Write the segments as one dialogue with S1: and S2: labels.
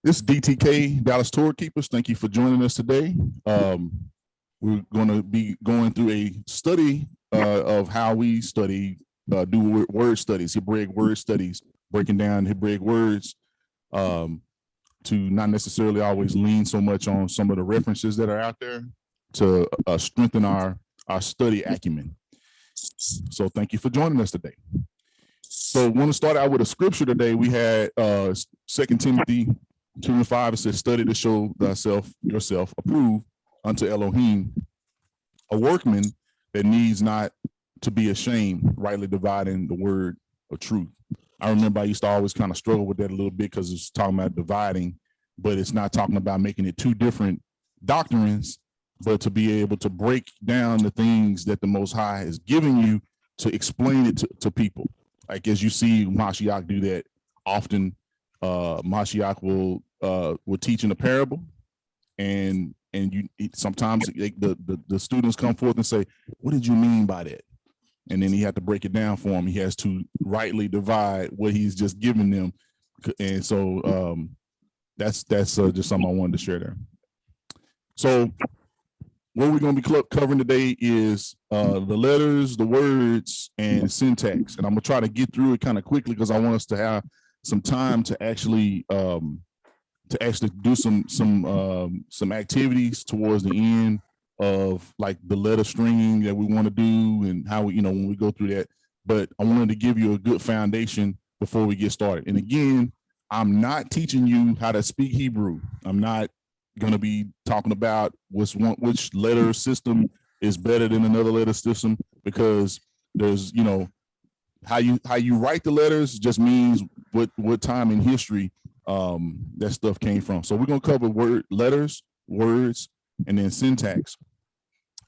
S1: This is DTK, Dallas Tour Keepers. Thank you for joining us today. We're going to be going through a study of how we study, do word studies, Hebraic word studies, breaking down Hebraic words to not necessarily always lean so much on some of the references that are out there to strengthen our study acumen. So thank you for joining us today. So I want to start out with a scripture today. We had 2 Timothy 2:5. It says, study to show thyself yourself approved unto Elohim, a workman that needs not to be ashamed, rightly dividing the word of truth. I remember I used to always kind of struggle with that a little bit because it's talking about dividing, but it's not talking about making it two different doctrines, but to be able to break down the things that the Most High is giving you to explain it to people. Like as you see Mashiach do that often, Mashiach will teach in a parable, and you sometimes the students come forth and say, "What did you mean by that?" And then he had to break it down for them. He has to rightly divide what he's just given them, and so that's just something I wanted to share there. So what we're going to be covering today is the letters, the words, and syntax. And I'm going to try to get through it kind of quickly because I want us to have some time to actually do some activities towards the end of like the letter stringing that we want to do and how we, when we go through that. But I wanted to give you a good foundation before we get started. And again, I'm not teaching you how to speak Hebrew. I'm not going to be talking about which letter system is better than another letter system, because there's how you write the letters just means what time in history that stuff came from. So we're going to cover letters, words, and then syntax.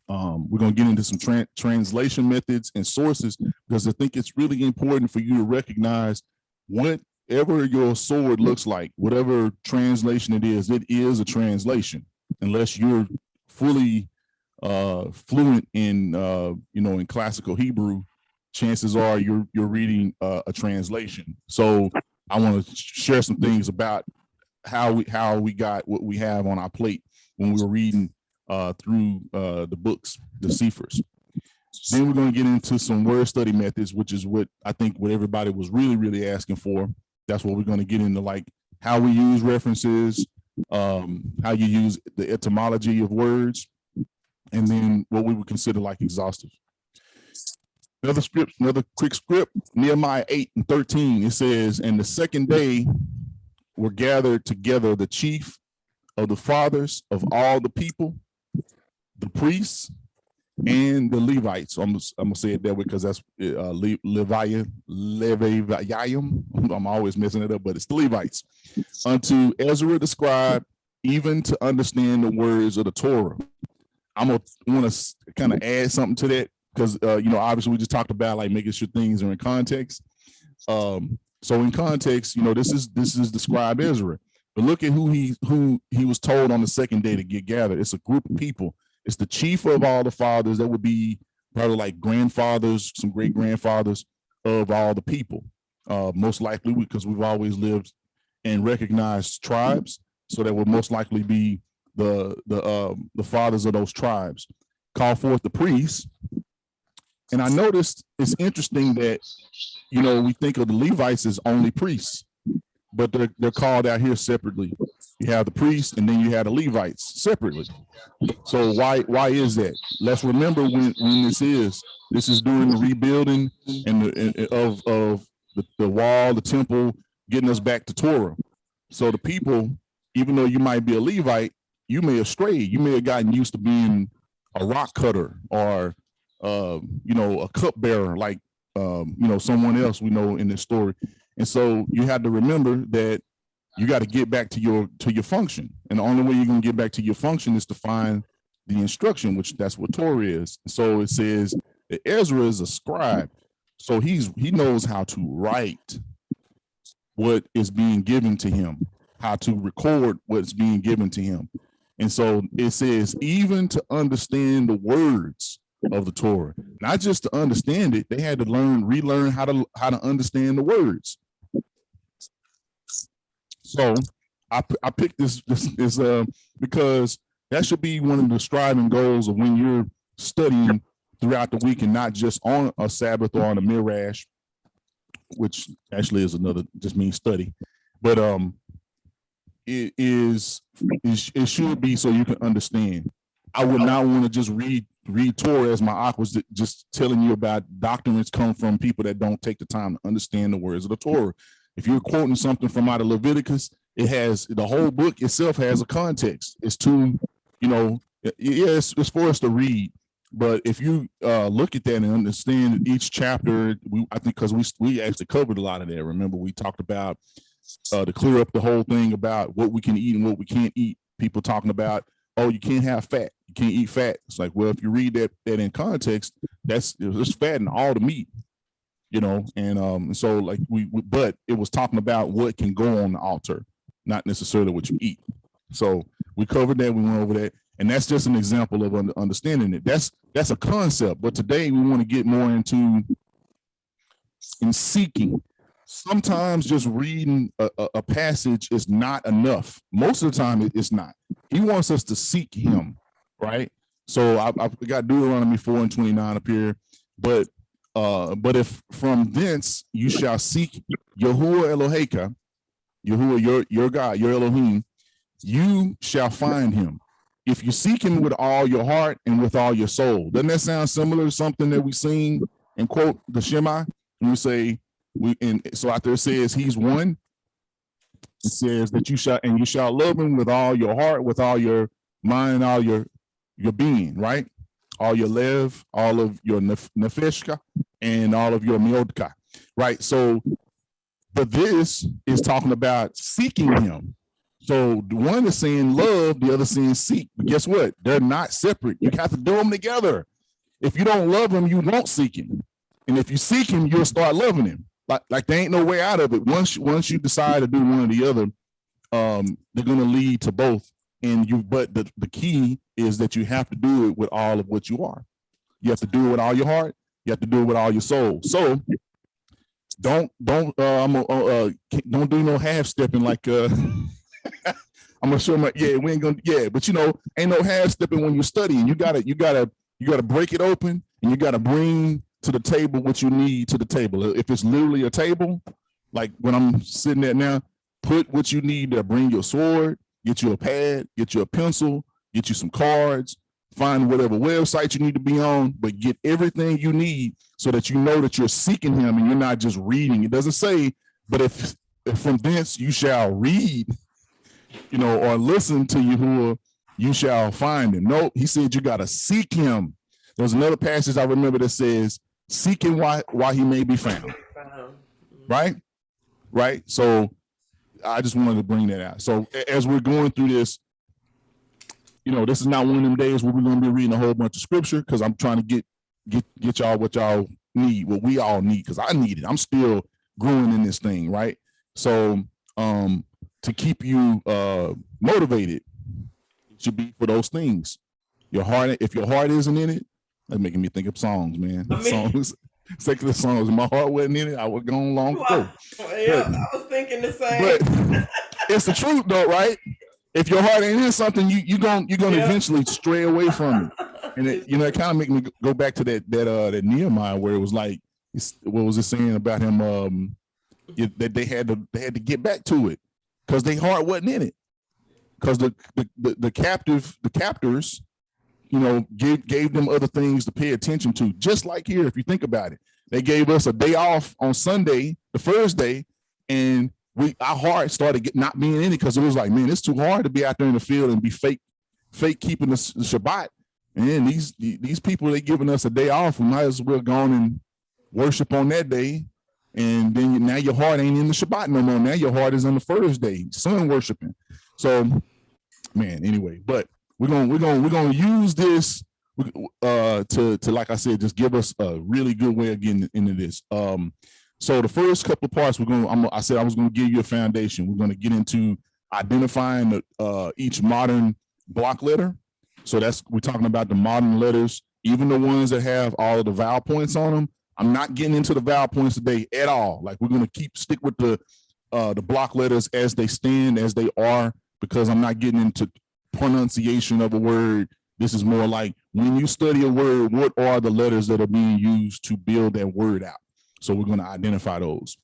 S1: We're going to get into some translation methods and sources, because I think it's really important for you to recognize whatever your sword looks like, whatever translation it is a translation. Unless you're fully fluent in in classical Hebrew, chances are you're reading a translation. So I want to share some things about how we got what we have on our plate when we were reading through the books, the Sephers. Then we're going to get into some word study methods, which is what I think what everybody was really asking for. That's what we're going to get into, like how we use references, how you use the etymology of words, and then what we would consider like exhaustive. Another quick script, Nehemiah 8:13. It says, and the second day were gathered together the chief of the fathers of all the people, the priests, and the Levites. I'm gonna say it that way because that's Levium. I'm always messing it up, but it's the Levites. Unto Ezra the scribe, even to understand the words of the Torah. I'm gonna want to kind of add something to that, because obviously we just talked about like making sure things are in context. So in context, this is the scribe Ezra. But look at who he was told on the second day to get gathered. It's a group of people. It's the chief of all the fathers. That would be probably like grandfathers, some great grandfathers of all the people. Most likely because we've always lived and recognized tribes, so that would most likely be the fathers of those tribes. Call forth the priests. And I noticed it's interesting that we think of the Levites as only priests, but they're called out here separately. You have the priests, and then you have the Levites separately. So why is that? Let's remember when this is during the rebuilding of the wall, the temple, getting us back to Torah. So the people, even though you might be a Levite, you may have strayed. You may have gotten used to being a rock cutter or a cupbearer, like someone else we know in this story. And so you have to remember that you got to get back to your function. And the only way you're going to get back to your function is to find the instruction, which that's what Torah is. So it says that Ezra is a scribe. So he knows how to write what is being given to him, how to record what's being given to him. And so it says, even to understand the words of the Torah, not just to understand it, they had to relearn how to understand the words. So I picked this because that should be one of the striving goals of when you're studying throughout the week and not just on a Sabbath or on a Mirash, which actually is another, just means study. But it should be so you can understand. I would not want to just read Torah as my aquas, just telling you about doctrines come from people that don't take the time to understand the words of the Torah. If you're quoting something from out of Leviticus, it has, the whole book itself has a context. It's to, it's for us to read. But if you look at that and understand each chapter, I think because we actually covered a lot of that. Remember, we talked about to clear up the whole thing about what we can eat and what we can't eat. People talking about, oh, you can't have fat, you can't eat fat. It's like, well, if you read that in context, there's fat in all the meat, and so like but it was talking about what can go on the altar, not necessarily what you eat. So we covered that, we went over that, and that's just an example of understanding it. That's a concept, but today we want to get more into seeking. Sometimes just reading a passage is not enough. Most of the time, it's not. He wants us to seek him, right? So I've got Deuteronomy 4:29 up here, but if from thence you shall seek Yahuwah Eloheka, Yahuwah your God, your Elohim, you shall find him. If you seek him with all your heart and with all your soul. Doesn't that sound similar to something that we sing and quote the Shema? And we say, so out there it says he's one. It says that you shall love him with all your heart, with all your mind, all your being, right? All your lev, all of your nefeshka, and all of your miodka, right? So, but this is talking about seeking him. So the one is saying love, the other saying seek. But guess what? They're not separate. You have to do them together. If you don't love him, you won't seek him. And if you seek him, you'll start loving him. Like there ain't no way out of it. Once you decide to do one or the other, they're going to lead to both. But the key is that you have to do it with all of what you are. You have to do it with all your heart. You have to do it with all your soul. So don't do no half stepping like I'm gonna show my we ain't gonna but ain't no half stepping when you're studying. You gotta break it open and you gotta bring to the table what you need to the table. If it's literally a table, like when I'm sitting there now, put what you need there. Bring your sword, get you a pad, get you a pencil, get you some cards, find whatever website you need to be on, but get everything you need so that you know that you're seeking him and you're not just reading. It doesn't say, but if from thence you shall read, or listen to Yahuwah, you shall find him. No, he said you got to seek him. There's another passage I remember that says, seek him while he may be found. Right? So I just wanted to bring that out. So as we're going through this, this is not one of them days where we're going to be reading a whole bunch of scripture, because I'm trying to get y'all what y'all need, what we all need, because I need it. I'm still growing in this thing, right? So to keep you motivated, it should be for those things. Your heart, if your heart isn't in it, that's making me think of songs, man. Secular songs. If my heart wasn't in it, I would go on long ago.
S2: Yeah, I was thinking the same.
S1: But it's the truth, though, right? If your heart ain't in something, you're gonna eventually stray away from it. And it kind of make me go back to that Nehemiah, where it was like, what was it saying about him? That they had to get back to it because their heart wasn't in it. Because the captors, gave them other things to pay attention to. Just like here, if you think about it, they gave us a day off on Sunday, the first day, and our heart started not being in it because it was like, man, it's too hard to be out there in the field and be fake keeping the Shabbat. And then these people, they giving us a day off. We might as well go on and worship on that day. And then now your heart ain't in the Shabbat no more. Now your heart is on the first day, sun worshiping. So, man, anyway, but we're gonna use this to like I said, just give us a really good way of getting into this. So the first couple of parts I said I was gonna give you a foundation. We're gonna get into identifying each modern block letter. So we're talking about the modern letters, even the ones that have all of the vowel points on them. I'm not getting into the vowel points today at all. Like we're gonna stick with the the block letters as they stand, as they are, because I'm not getting into pronunciation of a word. This is more like when you study a word, what are the letters that are being used to build that word out? So we're going to identify those.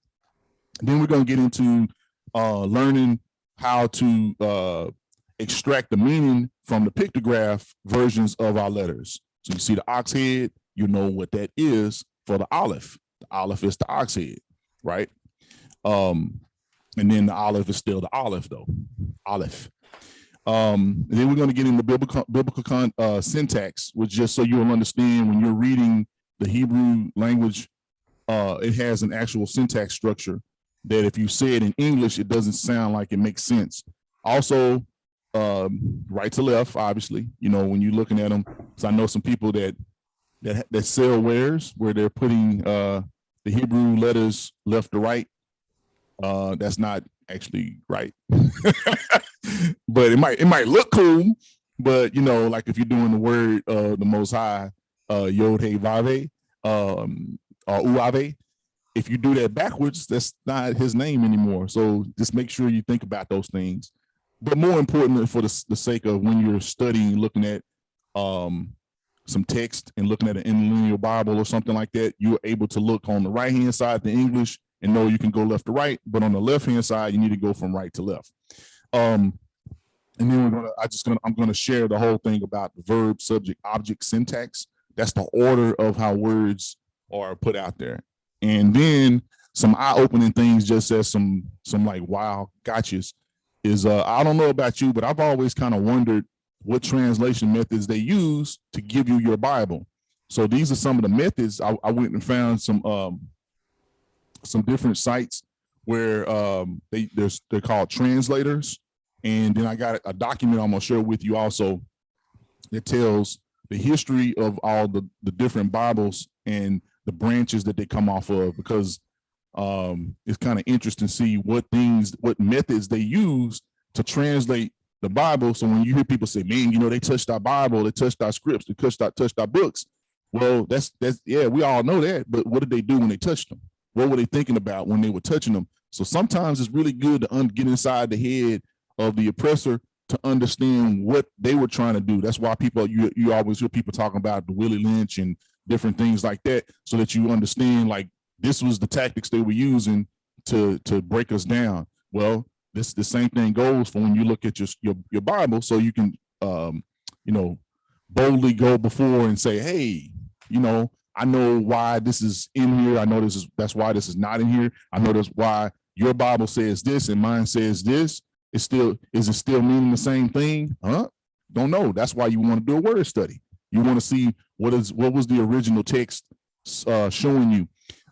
S1: Then we're going to get into learning how to extract the meaning from the pictograph versions of our letters. So you see the ox head, you know what that is for the aleph. The aleph is the ox head, right? And then the aleph is still the aleph, though. Aleph. Then we're going to get into biblical syntax, which just so you'll understand when you're reading the Hebrew language, it has an actual syntax structure that if you say it in English, it doesn't sound like it makes sense. Also, right to left, obviously, you know, when you're looking at them. So I know some people that sell wares where they're putting the Hebrew letters left to right. That's not actually right. But it might look cool, but you know, like if you're doing the word the Most High, Yod Hey Vav, or Uave, if you do that backwards, that's not his name anymore. So just make sure you think about those things. But more importantly, for the sake of when you're studying, looking at some text and looking at an interlinear Bible or something like that, you're able to look on the right hand side, the English, and know you can go left to right. But on the left hand side, you need to go from right to left. And then I'm gonna share the whole thing about the verb, subject, object syntax. That's the order of how words are put out there. And then some eye-opening things, just as some like wow gotchas, is I don't know about you, but I've always kind of wondered what translation methods they use to give you your Bible. So these are some of the methods. I went and found some different sites where they're called translators. And then I got a document I'm gonna share with you also that tells the history of all the different Bibles and the branches that they come off of, because it's kind of interesting to see what methods they use to translate the Bible. So when you hear people say, man, you know, they touched our Bible, they touched our scripts, they touched our books. Well, that's yeah, we all know that. But what did they do when they touched them? What were they thinking about when they were touching them? So sometimes it's really good to get inside the head of the oppressor to understand what they were trying to do. That's why you always hear people talking about the Willie Lynch and different things like that, so that you understand like this was the tactics they were using to break us down. Well, the same thing goes for when you look at your Bible, so you can you know, boldly go before and say, hey, you know, I know why this is in here. I know that's why this is not in here. I know that's why your Bible says this and mine says this. Is it still meaning the same thing? Don't know. That's why you want to do a word study. You want to see what was the original text showing you.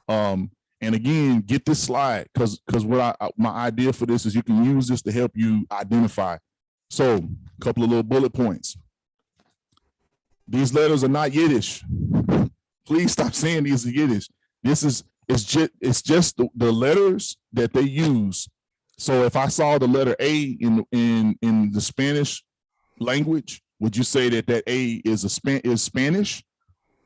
S1: And again, get this slide, because what my idea for this is you can use this to help you identify. So a couple of little bullet points. These letters are not Yiddish. Please stop saying these are Yiddish. It's just the letters that they use. So if I saw the letter A in the Spanish language, would you say that A is Spanish,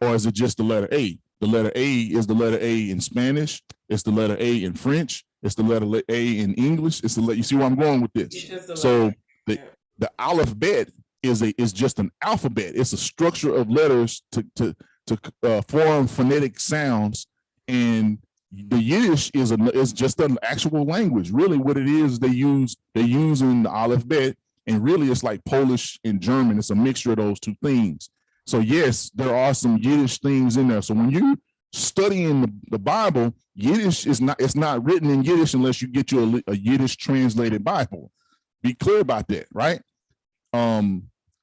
S1: or is it just the letter A? The letter A is the letter A in Spanish. It's the letter A in French. It's the letter A in English. You see where I'm going with this? So the alphabet is just an alphabet. It's a structure of letters to form phonetic sounds, and the Yiddish is just an actual language. Really, what it is, they use in the alphabet, and really it's like Polish and German. It's a mixture of those two things. So yes, there are some Yiddish things in there. So when you studying the Bible, Yiddish it's not written in Yiddish unless you get you a Yiddish translated Bible. Be clear about that, right?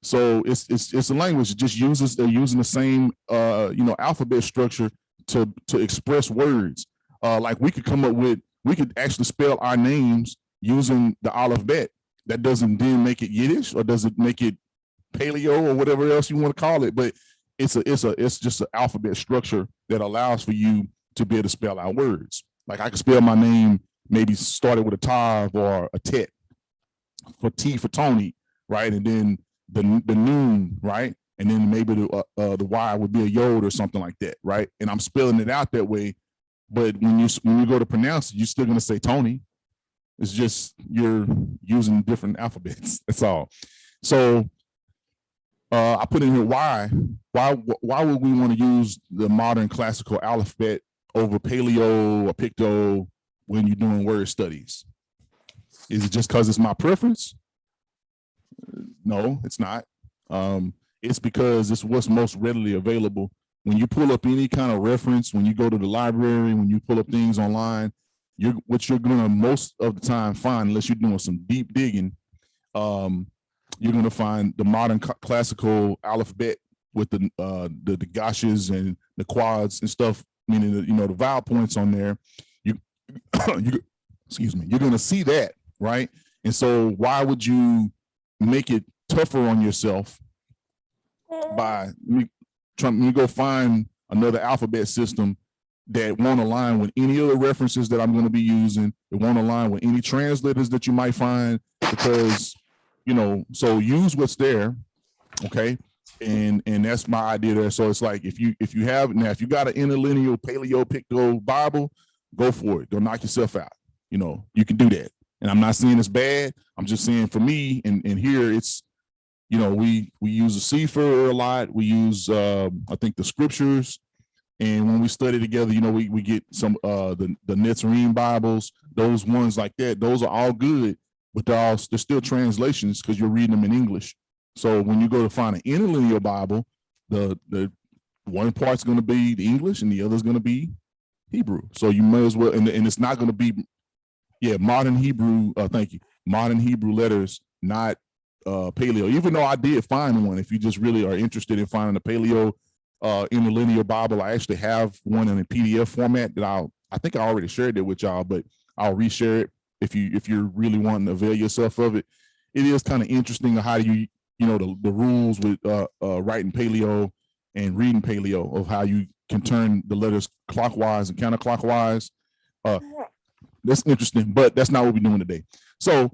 S1: So it's a language. They're using the same alphabet structure to express words. Like we could actually spell our names using the alphabet. That doesn't then make it Yiddish, or does it make it paleo, or whatever else you want to call it? But it's just an alphabet structure that allows for you to be able to spell out words. Like I could spell my name maybe started with a tav or a tet, for T for Tony, right? And then the noon, right? And then maybe the Y would be a yod or something like that, right? And I'm spelling it out that way. But when you go to pronounce it, you're still going to say Tony. It's just you're using different alphabets. That's all. So I put in here why would we want to use the modern classical alphabet over Paleo or Picto when you're doing word studies? Is it just because it's my preference? No, it's not. It's because it's what's most readily available. When you pull up any kind of reference, when you go to the library, when you pull up things online, what you're going to most of the time find, unless you're doing some deep digging, you're going to find the modern classical alphabet with the gashes and the quads and stuff, meaning the vowel points on there. You excuse me, you're going to see that, right? And so why would you make it tougher on yourself by trying to go find another alphabet system that won't align with any of the references that I'm going to be using? It won't align with any translators that you might find, because so use what's there, okay? And that's my idea there. So it's like if you got an interlineal Paleo Picto Bible, go for it. Don't knock yourself out. You can do that. And I'm not saying it's bad. I'm just saying for me and here it's, we use a Sefer a lot. We use I think the scriptures. And when we study together, we get some the Netzarim Bibles, those ones like that. Those are all good, but they're still translations because you're reading them in English. So when you go to find an interlineal Bible, the one part's going to be the English and the other is going to be Hebrew. So you may as well, and it's not going to be, modern Hebrew. Thank you, modern Hebrew letters, not Paleo. Even though I did find one, if you just really are interested in finding a Paleo interlinear Bible, I actually have one in a PDF format that I think I already shared it with y'all, but I'll reshare it if you're really wanting to avail yourself of it. It is kind of interesting how do you the rules with writing Paleo and reading Paleo, of how you can turn the letters clockwise and counterclockwise. That's interesting, but that's not what we're doing today. So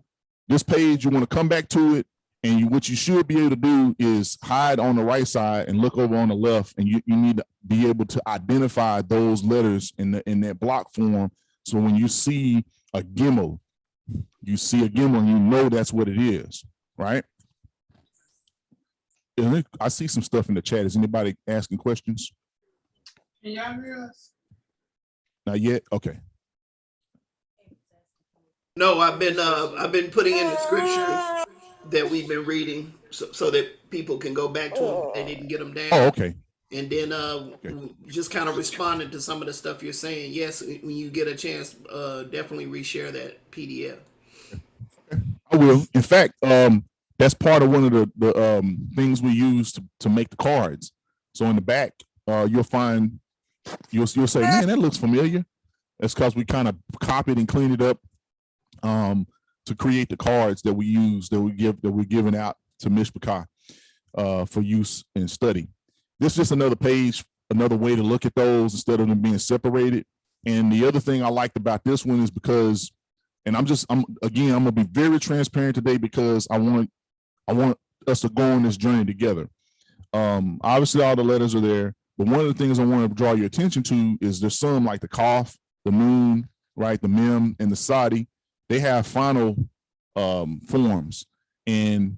S1: this page, you want to come back to it, and what you should be able to do is hide on the right side and look over on the left, and you need to be able to identify those letters in that block form. So when you see a gimel, and you know that's what it is, right? I see some stuff in the chat. Is anybody asking questions?
S2: Can y'all hear us?
S1: Not yet? Okay.
S2: No, I've been putting in the scriptures that we've been reading so that people can go back to them if they didn't get them down.
S1: Oh, okay.
S2: And then just kind of responding to some of the stuff you're saying. Yes, when you get a chance, definitely reshare that PDF.
S1: I will. In fact, that's part of one of the things we use to make the cards. So in the back, you'll say, man, that looks familiar. That's because we kind of copied and cleaned it up to create the cards that we use, that we're giving out to Mishpachah for use and study. This is just another page, another way to look at those instead of them being separated. And the other thing I liked about this one is because, and I'm gonna be very transparent today, because I want us to go on this journey together. Obviously all the letters are there, but one of the things I want to draw your attention to is there's some like the Kaf, the Nun, right, the Mem, and the Sadi. They have final forms, and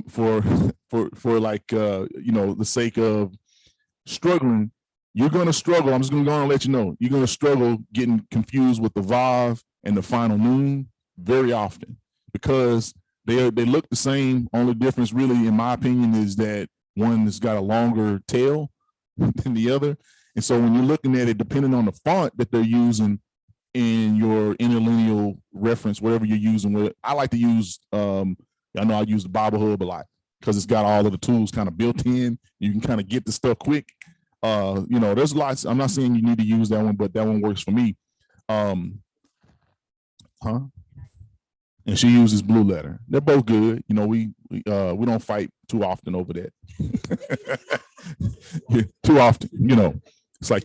S1: for like the sake of struggling, you're gonna struggle. I'm just gonna go and let you know, you're gonna struggle getting confused with the Vav and the final Nun very often, because they look the same. Only difference, really, in my opinion, is that one has got a longer tail than the other. And so when you're looking at it, depending on the font that they're using in your interlineal reference, whatever you're using, I like to use, I know I use the Bible Hub a lot because it's got all of the tools kind of built in. You can kind of get the stuff quick. There's lots. I'm not saying you need to use that one, but that one works for me. And she uses Blue Letter. They're both good. We don't fight too often over that. Too often, it's like,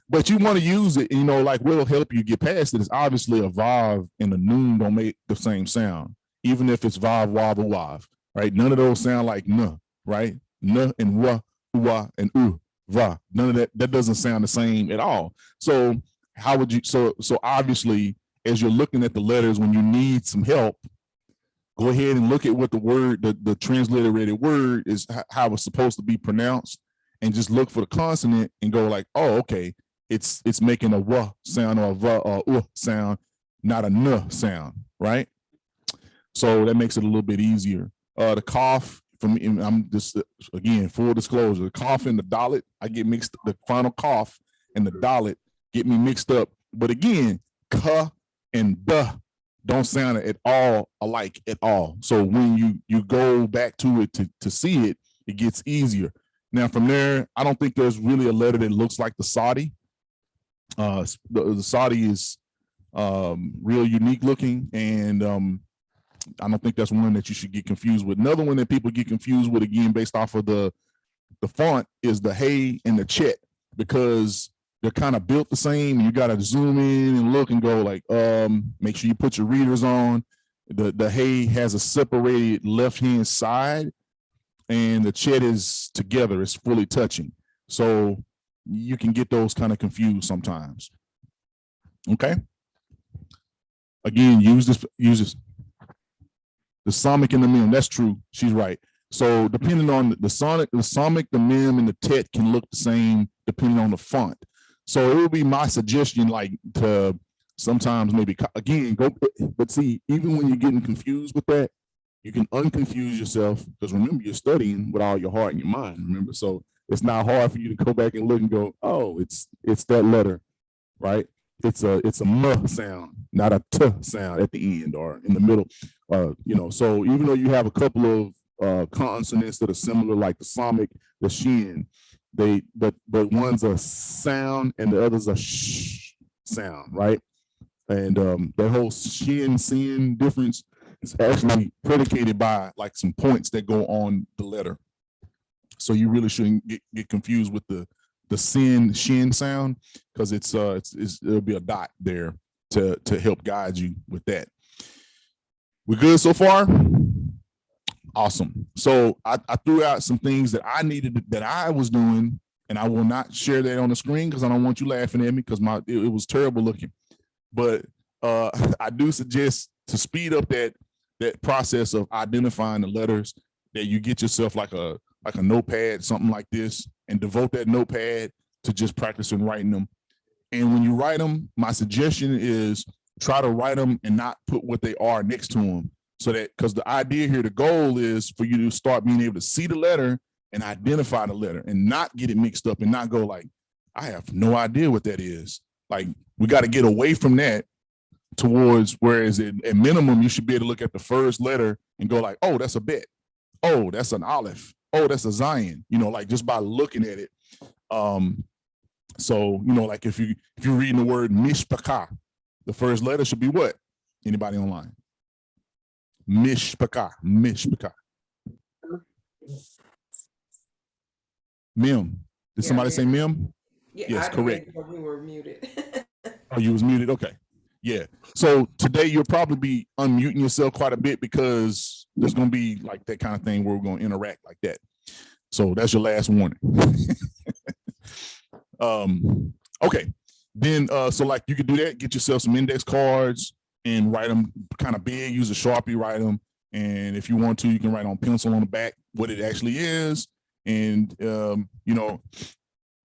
S1: but you want to use it, like what'll help you get past it is obviously a Vav and a Nun don't make the same sound, even if it's Vav, Wav, or Wav, right? None of those sound like N, right? N and Wa, and U, Va. None of that doesn't sound the same at all. So how would you, so obviously, as you're looking at the letters, when you need some help, go ahead and look at what the word, the transliterated word is, how it's supposed to be pronounced, and just look for the consonant and go like, oh, okay, it's making a w sound or a v or sound, not a n sound, right? So that makes it a little bit easier. The cough, for me, I'm just, again, full disclosure, the cough and the dalet, I get mixed, the final cough and the dalet get me mixed up. But again, k and duh don't sound at all alike at all. So when you go back to it to see it, it gets easier. Now from there, I don't think there's really a letter that looks like the Saudi. The Saudi is real unique looking, and I don't think that's one that you should get confused with. Another one that people get confused with, again, based off of the font, is the hey and the chet, because they're kind of built the same. You got to zoom in and look and go like, make sure you put your readers on. The hey has a separated left-hand side, and the chet is together, it's fully touching. So you can get those kind of confused sometimes. Okay. Again, use this. The sonic and the mem, that's true. She's right. So depending on the sonic, the mem, and the tet can look the same depending on the font. So it would be my suggestion, like, to sometimes maybe, again, go, but see, even when you're getting confused with that, you can unconfuse yourself, because remember, you're studying with all your heart and your mind, remember? So it's not hard for you to go back and look and go, oh, it's that letter, right? It's a m sound, not a t sound at the end or in the middle. You know, so even though you have a couple of consonants that are similar, like the sonic, the shin, but one's a sound and the other's a sh sound, right? And that whole shin sin difference is actually predicated by like some points that go on the letter. So you really shouldn't get confused with the shin sound, because it'll be a dot there to help guide you with that. We good so far? Awesome. So I threw out some things that I needed, that I was doing, and I will not share that on the screen because I don't want you laughing at me, because it was terrible looking. But I do suggest, to speed up that process of identifying the letters, that you get yourself like a notepad, something like this, and devote that notepad to just practicing writing them. And when you write them, my suggestion is try to write them and not put what they are next to them. So that, because the idea here, the goal is for you to start being able to see the letter and identify the letter and not get it mixed up and not go like, I have no idea what that is. Like, we got to get away from that towards, whereas at minimum, you should be able to look at the first letter and go like, oh, that's a bet. Oh, that's an aleph. Oh, that's a Zion, you know, like just by looking at it. So, you know, like if you're reading the word mishpaka, the first letter should be what? Anybody online? Mishpaka. Mem. Did somebody say mem?
S3: Yeah,
S1: yes, correct.
S3: We were muted.
S1: Oh, you was muted? Okay. Yeah. So today you'll probably be unmuting yourself quite a bit, because there's going to be like that kind of thing where we're going to interact like that. So that's your last warning. Okay. Then, so like you could do that, get yourself some index cards and write them kind of big, use a Sharpie, write them. And if you want to, you can write on pencil on the back what it actually is. And, you know,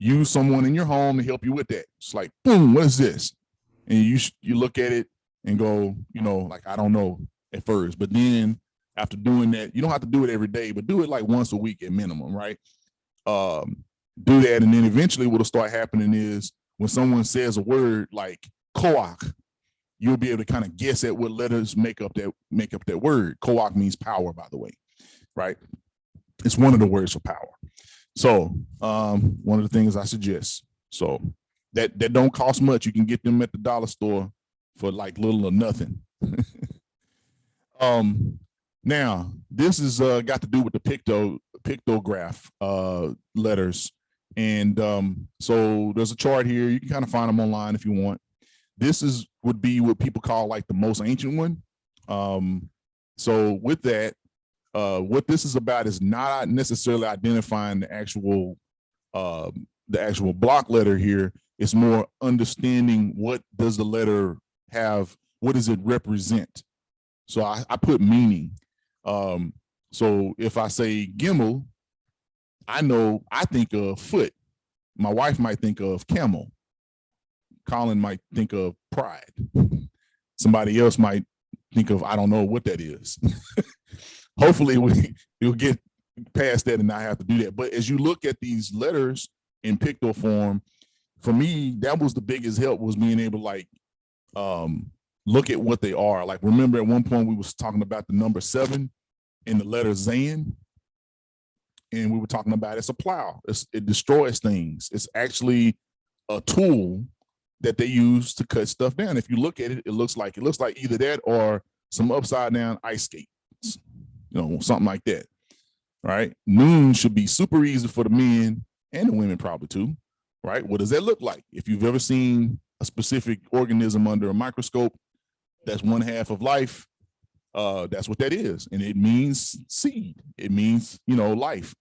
S1: use someone in your home to help you with that. It's like, boom, what is this? And you look at it and go, you know, like, I don't know at first, but then after doing that, you don't have to do it every day, but do it like once a week at minimum, right? Do that, and then eventually what'll start happening is when someone says a word like koach, you'll be able to kind of guess at what letters make up that word. Koach means power, by the way, right? It's one of the words for power. So one of the things I suggest, so that don't cost much. You can get them at the dollar store for like little or nothing. Now this is got to do with the pictograph letters. And so there's a chart here. You can kind of find them online if you want. This would be what people call like the most ancient one. So with that, what this is about is not necessarily identifying the actual block letter here. It's more understanding what does the letter have, what does it represent? So I put meaning. So if I say Gimel, I think of foot. My wife might think of camel. Colin might think of pride. Somebody else might think of, I don't know what that is. Hopefully we'll get past that and not have to do that. But as you look at these letters in pictorial form, for me, that was the biggest help, was being able to like look at what they are. Like, remember at one point we was talking about the number 7 in the letter Zayin, and we were talking about it's a plow. It destroys things. It's actually a tool that they use to cut stuff down. If you look at it, it looks like either that or some upside down ice skates, something like that. Right? Noon should be super easy for the men and the women probably too. Right? What does that look like? If you've ever seen a specific organism under a microscope, that's one half of life. That's what that is. And it means seed. It means, life.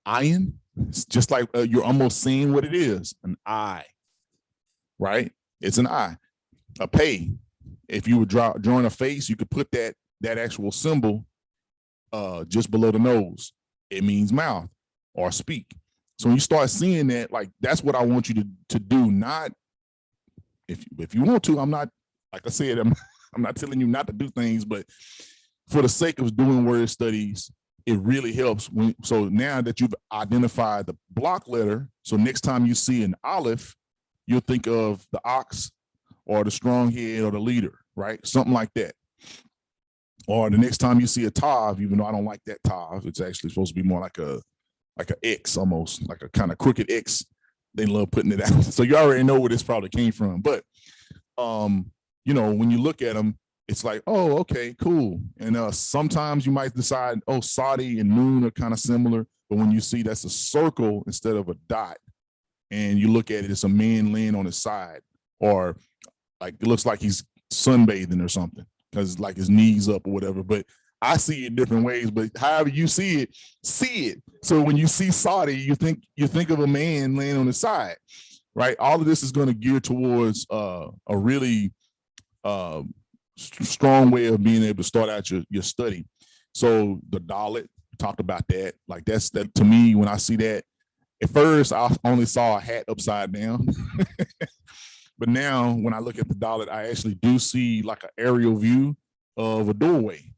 S1: Iron, it's just like you're almost seeing what it is, an eye, right? It's an eye. A pay, if you were drawing a face, you could put that actual symbol just below the nose. It means mouth or speak. So when you start seeing that, like, that's what I want you to do. Not if you want to. I'm not, like I said, I'm not telling you not to do things, but for the sake of doing word studies, it really helps. So now that you've identified the block letter, so next time you see an aleph, you'll think of the ox or the strong head or the leader, right? Something like that. Or the next time you see a tav, even though I don't like that tav, it's actually supposed to be more like a X, almost like a kind of crooked X. They love putting it out. So you already know where this probably came from. But when you look at them, it's like, oh, okay, cool. And sometimes you might decide, oh, Saudi and Noon are kind of similar. But when you see that's a circle instead of a dot, and you look at it, it's a man laying on his side, or like it looks like he's sunbathing or something because like his knees up or whatever. But I see it different ways. But however you see it. So when you see Saudi, you think of a man laying on his side, right? All of this is going to gear towards a really strong way of being able to start out your study. So the Dalit, talked about that. Like that to me, when I see that, at first I only saw a hat upside down. But now when I look at the Dalit, I actually do see like an aerial view of a doorway,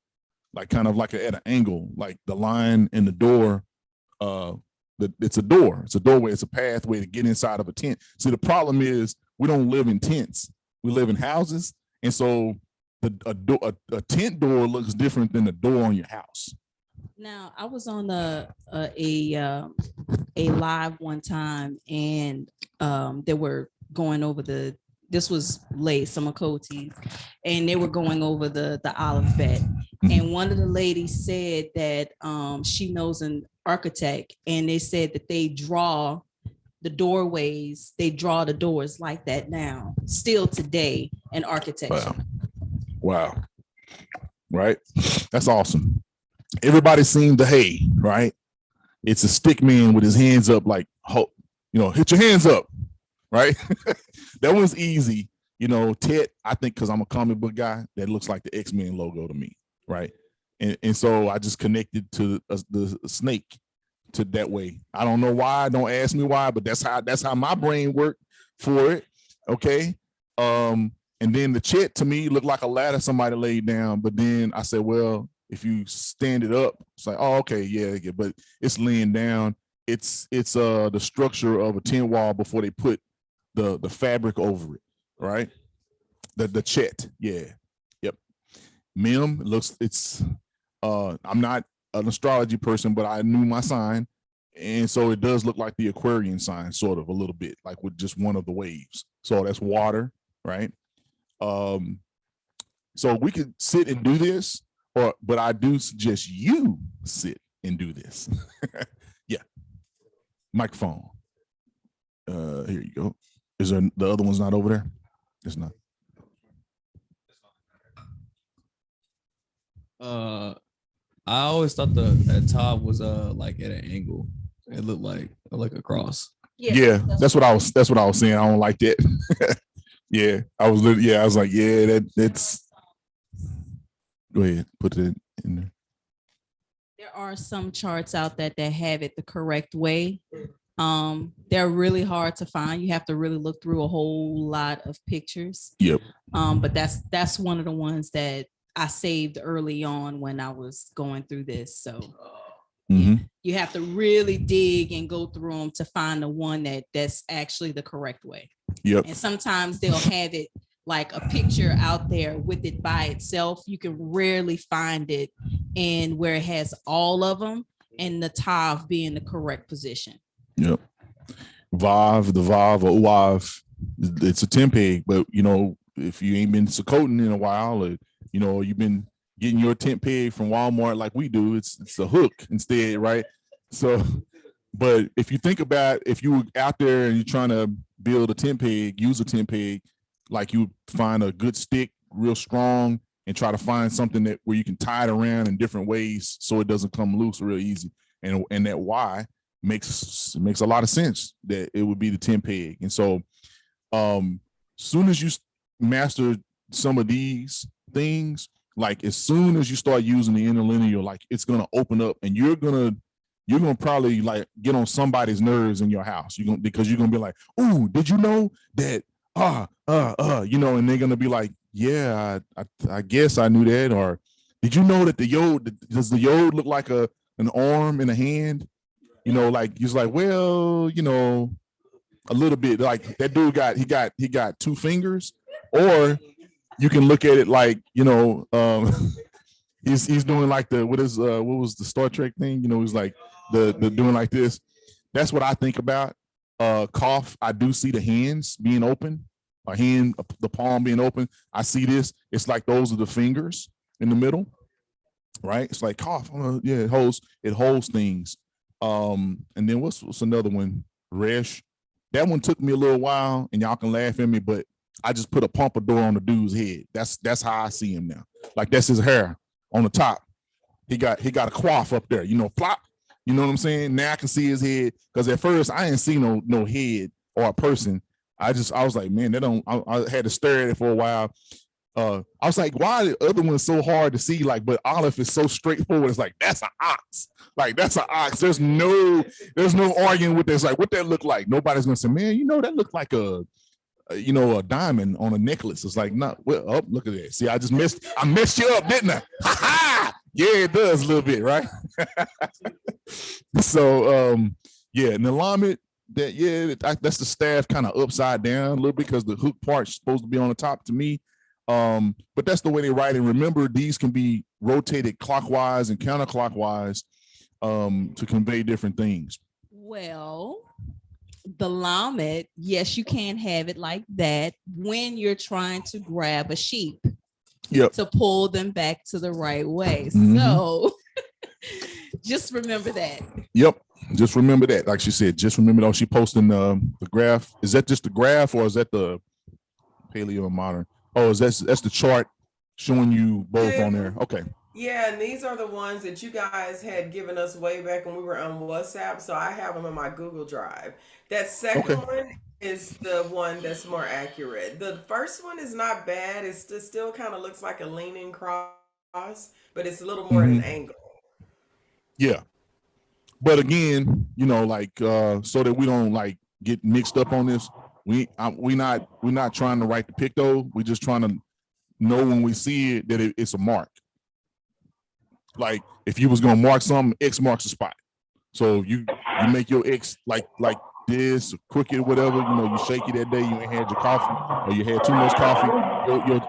S1: like kind of like at an angle, like the line in the door. It's a door, it's a doorway, it's a pathway to get inside of a tent. See, the problem is we don't live in tents, we live in houses. And so a tent door looks different than the door on your house.
S3: Now, I was on a live one time, and they were going over this was late summer coaties, and they were going over the alphabet. And one of the ladies said that she knows an architect, and they said that they draw the doorways, they draw the doors like that now, still today in architecture.
S1: Wow. Right? That's awesome. Everybody's seen the hay, right? It's a stick man with his hands up, like, hit your hands up, right? That one's easy. Tet, I think because I'm a comic book guy, that looks like the X-Men logo to me, right? And so I just connected to the snake to that way. I don't know why. Don't ask me why, but that's how my brain worked for it. Okay. And then the chet to me looked like a ladder somebody laid down. But then I said, well, if you stand it up, it's like, oh, okay, yeah, but it's laying down. It's the structure of a tent wall before they put the fabric over it, right? The chet, yeah, yep. Mem looks. I'm not an astrology person, but I knew my sign, and so it does look like the Aquarian sign, sort of a little bit, like with just one of the waves. So that's water, right? So we could sit and do this, but I do suggest you sit and do this. Yeah. Microphone. Here you go. Is there the other one's not over there? It's not.
S4: I always thought that top was like at an angle. It looked like a cross.
S1: Yeah, that's what I was saying. I don't like that. Yeah, I was like, yeah, that's. Go ahead, put it in there.
S3: There are some charts out there that have it the correct way. They're really hard to find. You have to really look through a whole lot of pictures.
S1: Yep.
S3: But that's one of the ones that I saved early on when I was going through this. So you have to really dig and go through them to find the one that's actually the correct way.
S1: Yep.
S3: And sometimes they'll have it like a picture out there with it by itself. You can rarely find it in where it has all of them and the tav being the correct position.
S1: Yep. Vav or Uav, it's a 10 peg, but if you ain't been Sokoting in a while, or you've been getting your tent peg from Walmart like we do, it's a hook instead, right? So, but if you think about, if you were out there and you're trying to build a tent peg, use a tent peg, like you find a good stick, real strong, and try to find something that where you can tie it around in different ways so it doesn't come loose real easy. And that Y makes a lot of sense that it would be the 10 peg. And so soon as you master some of these things, like as soon as you start using the interlinear, like it's gonna open up and you're gonna probably like get on somebody's nerves in your house. Because you're gonna be like, "Ooh, did you know that and they're gonna be like, yeah, I guess I knew that. Or did you know that does the yod look like an arm and a hand? Like he's like, well, a little bit. Like that dude he got two fingers. Or you can look at it like, he's doing like what was the Star Trek thing? He's like the doing like this. That's what I think about. Cough, I do see the hands being open. A hand, the palm being open. I see this. It's like those are the fingers in the middle, right? It's like cough. Yeah, it holds things. And then what's another one? Resh. That one took me a little while, and y'all can laugh at me, but I just put a pompadour on the dude's head. That's how I see him now. Like that's his hair on the top. He got a coif up there. Flop. You know what I'm saying? Now I can see his head, because at first I didn't see no head or a person. I was like, man, I had to stare at it for a while. I was like, why are the other ones so hard to see? Like, but Aleph is so straightforward. It's like, that's an ox. Like, that's an ox. There's no arguing with this. Like, what that look like? Nobody's gonna say, man, that looked like a diamond on a necklace. It's like, no, well, oh, look at that. See, I messed you up, didn't I? Ha ha! Yeah, it does a little bit, right? So, and the Lamed, that's the staff kind of upside down a little bit, because the hook part's supposed to be on the top to me. But that's the way they write it. Remember, these can be rotated clockwise and counterclockwise to convey different things.
S3: Well, the Lamed, yes, you can have it like that when you're trying to grab a sheep. Yep. To pull them back to the right way. Mm-hmm. So just remember that. Yep.
S1: Just remember that. Like she said, just remember she posting the graph. Is that just the graph, or is that the paleo and modern? Oh, that's the chart showing you both on there. Okay.
S4: Yeah, and these are the ones that you guys had given us way back when we were on WhatsApp. So I have them in my Google Drive. That second one is the one that's more accurate. The first one is not bad. It still kind of looks like a leaning cross, but it's a little more at an angle.
S1: Yeah. But again, so that we don't like get mixed up on this, we're not trying to write the picto. We're just trying to know when we see it that it's a mark. Like if you was gonna mark something, X marks the spot. So you make your X like this, crooked, whatever. You shaky that day, you ain't had your coffee, or you had too much coffee.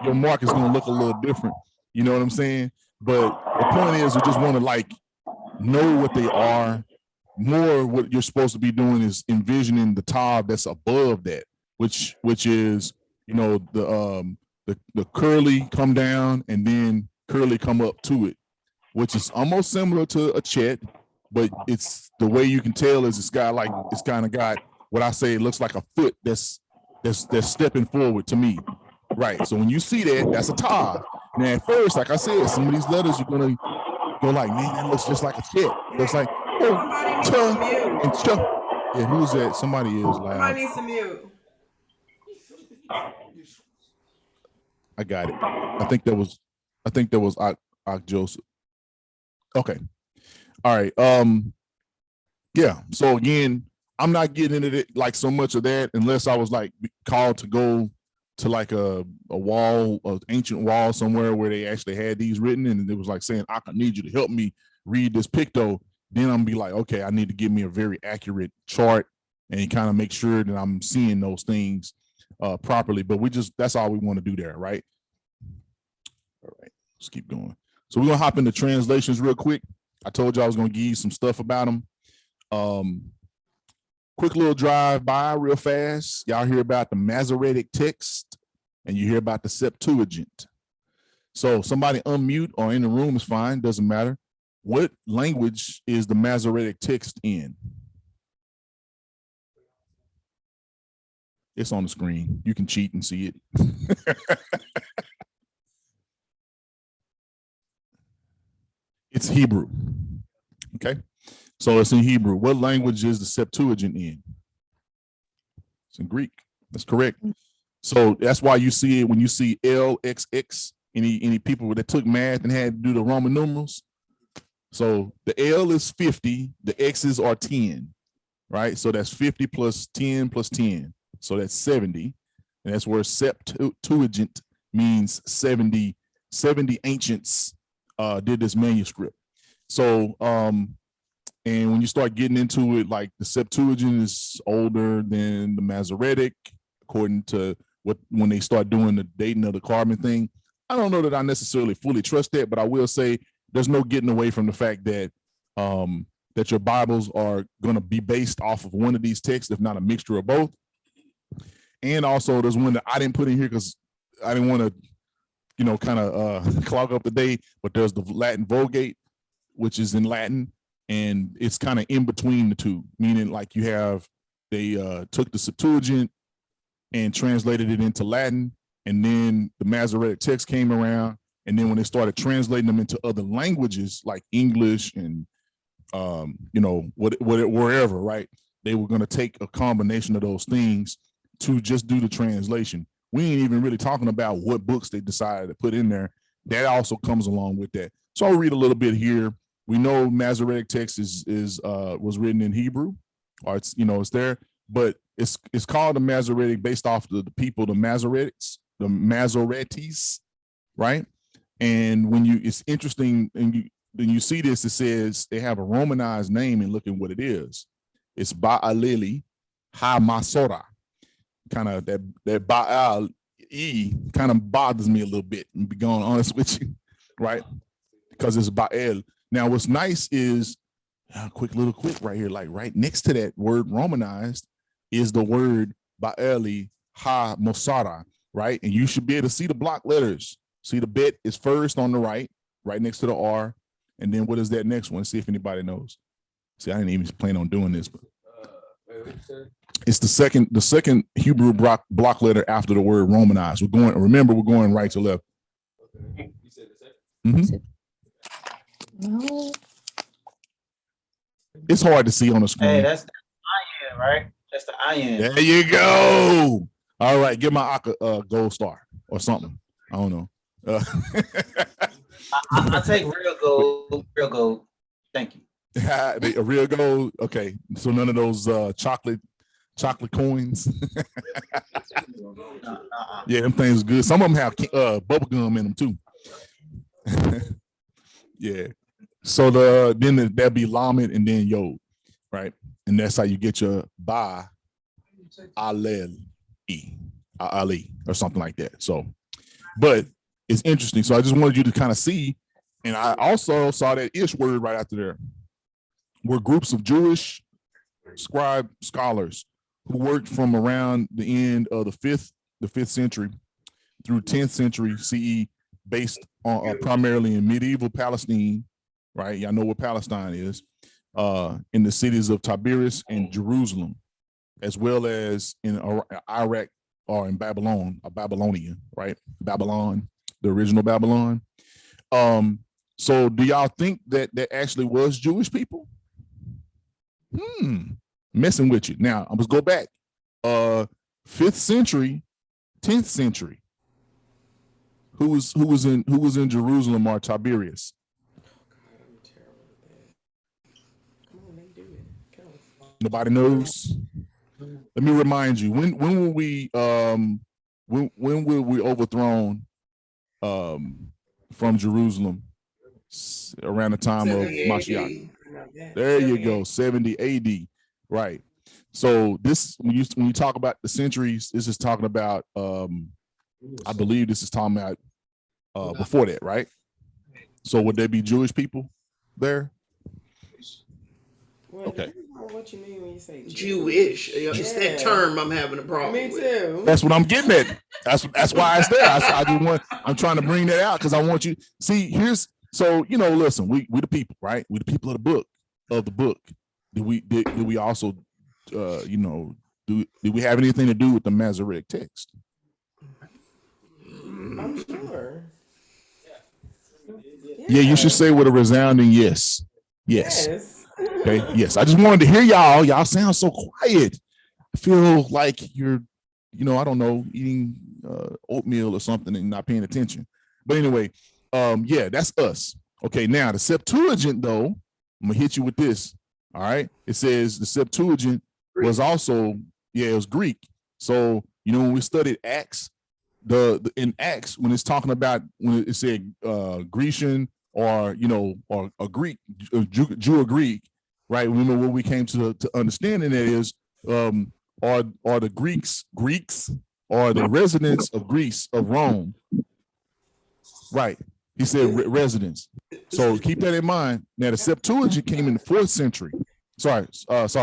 S1: Your mark is gonna look a little different. You know what I'm saying? But the point is, we just want to like know what they are. More what you're supposed to be doing is envisioning the tav that's above that, which is the curly come down and then curly come up to it, which is almost similar to a chet, but it's the way you can tell is it's kind of got what I say, it looks like a foot that's stepping forward to me, right? So when you see that, that's a tav. Now at first, like I said, some of these letters you're gonna go like, man, that looks just like a chet. Looks like and Yeah, who's that? Somebody is loud.
S4: Somebody needs to mute.
S1: I got it. I think that was Joseph. Okay. All right. Yeah. So again, I'm not getting into it like so much of that unless I was like called to go to like a wall, an ancient wall somewhere where they actually had these written, and it was like saying, I need you to help me read this picto. Then I'm be like, okay, I need to give me a very accurate chart and kind of make sure that I'm seeing those things properly. But that's all we want to do there, right? All right, let's keep going. So we're gonna hop into translations real quick. I told you I was gonna give you some stuff about them. Quick little drive by real fast. Y'all hear about the Masoretic text and you hear about the Septuagint. So somebody unmute or in the room is fine, doesn't matter. What language is the Masoretic text in? It's on the screen. You can cheat and see it. It's Hebrew. Okay. So it's in Hebrew. What language is the Septuagint in? It's in Greek. That's correct. So that's why you see it when you see LXX, any people that took math and had to do the Roman numerals. So the L is 50, the X's are 10, right? So that's 50 plus 10 plus 10. So that's 70. And that's where Septuagint means 70 ancients did this manuscript. So and when you start getting into it, like the Septuagint is older than the Masoretic, according to when they start doing the dating of the carbon thing. I don't know that I necessarily fully trust that, but I will say there's no getting away from the fact that that your Bibles are going to be based off of one of these texts, if not a mixture of both. And also there's one that I didn't put in here because I didn't want to, kind of clog up the day, but there's the Latin Vulgate, which is in Latin, and it's kind of in between the two, meaning like they took the Septuagint and translated it into Latin, and then the Masoretic text came around, and then when they started translating them into other languages like English and wherever, right, they were going to take a combination of those things to just do the translation. We ain't even really talking about what books they decided to put in there. That also comes along with that. So I'll read a little bit here. We know Masoretic text was written in Hebrew, or it's there, but it's called the Masoretic based off the people, the Masoretes, right? And it's interesting, and when you see this, it says they have a Romanized name, and look at what it is. It's Ba'aleli Ha-Masora. Kind of that Ba'al kind of bothers me a little bit, and be going honest with you, right? Because it's Ba'el. Now, what's nice is quick right here, like right next to that word Romanized is the word Ba'eli Ha-Mosara, right? And you should be able to see the block letters. See, the bet is first on the right next to the R. And then what is that next one? See if anybody knows. See, I didn't even plan on doing this, but it's the second Hebrew block letter after the word Romanized. We're going right to left. Mm-hmm.
S5: No.
S1: It's hard to see on the screen.
S6: Hey, that's the iron, right? That's the iron.
S1: There you go. All right, give my gold star or something. I don't know.
S6: I'll take real gold. Thank you.
S1: A real gold. Okay, so none of those chocolate coins. Yeah, them things are good. Some of them have bubble gum in them too. Yeah. So then that'd be Lamed and then Yod, right? And that's how you get your Ba Alel Ali or something like that. So, but it's interesting. So I just wanted you to kind of see, and I also saw that Ish word right after there. Were groups of Jewish scribe scholars who worked from around the end of the fifth century through 10th century CE, based on primarily in medieval Palestine, right? Y'all know what Palestine is, in the cities of Tiberias and Jerusalem, as well as in Iraq or in Babylon, or Babylonia, right? Babylon, the original Babylon. So do y'all think that actually was Jewish people? messing with you. Now I'm gonna go back. 5th century, 10th century. Who was in Jerusalem or Tiberius? Nobody knows. Let me remind you. When were we when were we overthrown from Jerusalem? Around the time of
S2: 70
S1: Mashiach.
S2: AD.
S1: There you go, 70 AD. Right. So this, when you talk about the centuries, this is talking about I believe this is talking about before that, right? So would there be Jewish people there?
S4: Well,
S1: Okay.
S4: I don't know what you mean when you say
S2: Jewish. It's that
S4: Yeah.
S2: term I'm having a problem
S4: Me
S2: with.
S4: too.
S1: That's what I'm getting at. That's why it's there. I'm trying to bring that out because I want you see so listen, we the people, right? We the people of the book. Did we also did we have anything to do with the Masoretic text?
S4: I'm sure.
S1: Yeah, you should say with a resounding yes. Yes.
S4: Yes.
S1: Okay. Yes. I just wanted to hear y'all. Y'all sound so quiet. I feel like you're, I don't know, eating oatmeal or something and not paying attention. But anyway, yeah, that's us. Okay. Now the Septuagint, though, I'm gonna hit you with this. All right. It says the Septuagint was also, it was Greek. So when we studied Acts, in Acts, when it's talking about, when it said Grecian or a Greek, Jew or Greek, right? Remember what we came to understanding that is, are the Greeks or the residents of Greece, of Rome, right? He said residents. So keep that in mind. Now the Septuagint came in the 4th century. Sorry,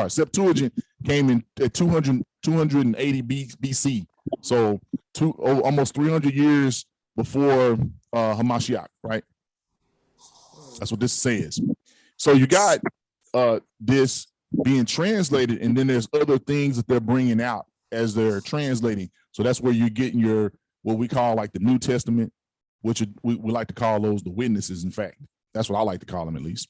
S1: Septuagint came in at 280 BC. So almost 300 years before Hamashiach, right? That's what this says. So you got this being translated, and then there's other things that they're bringing out as they're translating. So that's where you're getting your, what we call like the New Testament, which we like to call those the witnesses. In fact, that's what I like to call them, at least.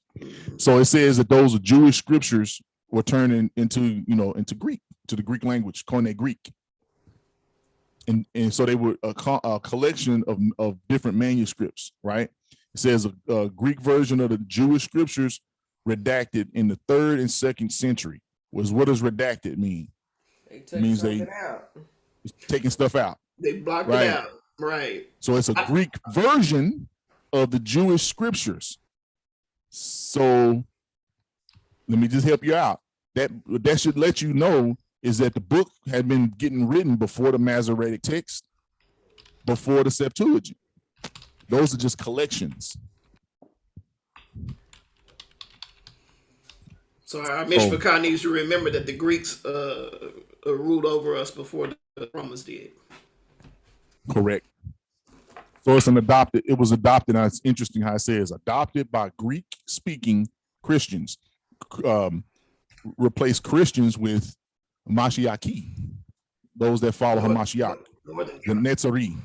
S1: So it says that those are Jewish scriptures were turned into Greek, to the Greek language, Koine Greek. And so they were a collection of different manuscripts, right? It says a Greek version of the Jewish scriptures redacted in the 3rd and 2nd century. What does redacted mean?
S4: It
S1: means they
S4: out.
S1: taking stuff out.
S2: They blocked
S1: Right.
S2: it out. Right.
S1: So it's a Greek version of the Jewish scriptures. So let me just help you out. That should let you know is that the book had been getting written before the Masoretic text, before the Septuagint. Those are just collections.
S2: So our Mishpachah needs to remember that the Greeks ruled over us before the Romans did.
S1: Correct. So it was adopted. And it's interesting how it says adopted by Greek-speaking Christians. Replace Christians with Mashiach, those that follow Hamashiach, the Netzari,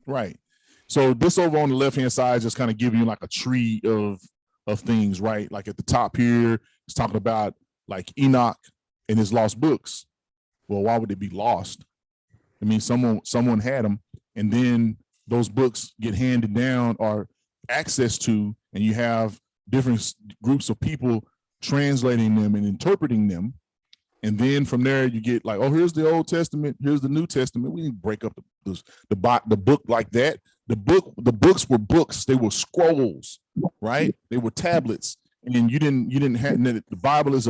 S1: right? So this over on the left-hand side is just kind of giving you like a tree of things, right? Like at the top here, it's talking about like Enoch and his lost books. Well, why would they be lost? I mean, someone had them, and then those books get handed down or access to, and you have different groups of people translating them and interpreting them. And then from there you get like, oh, here's the Old Testament, here's the New Testament. We didn't break up the book like that. The books were books. They were scrolls, right? They were tablets, and you didn't have the Bible is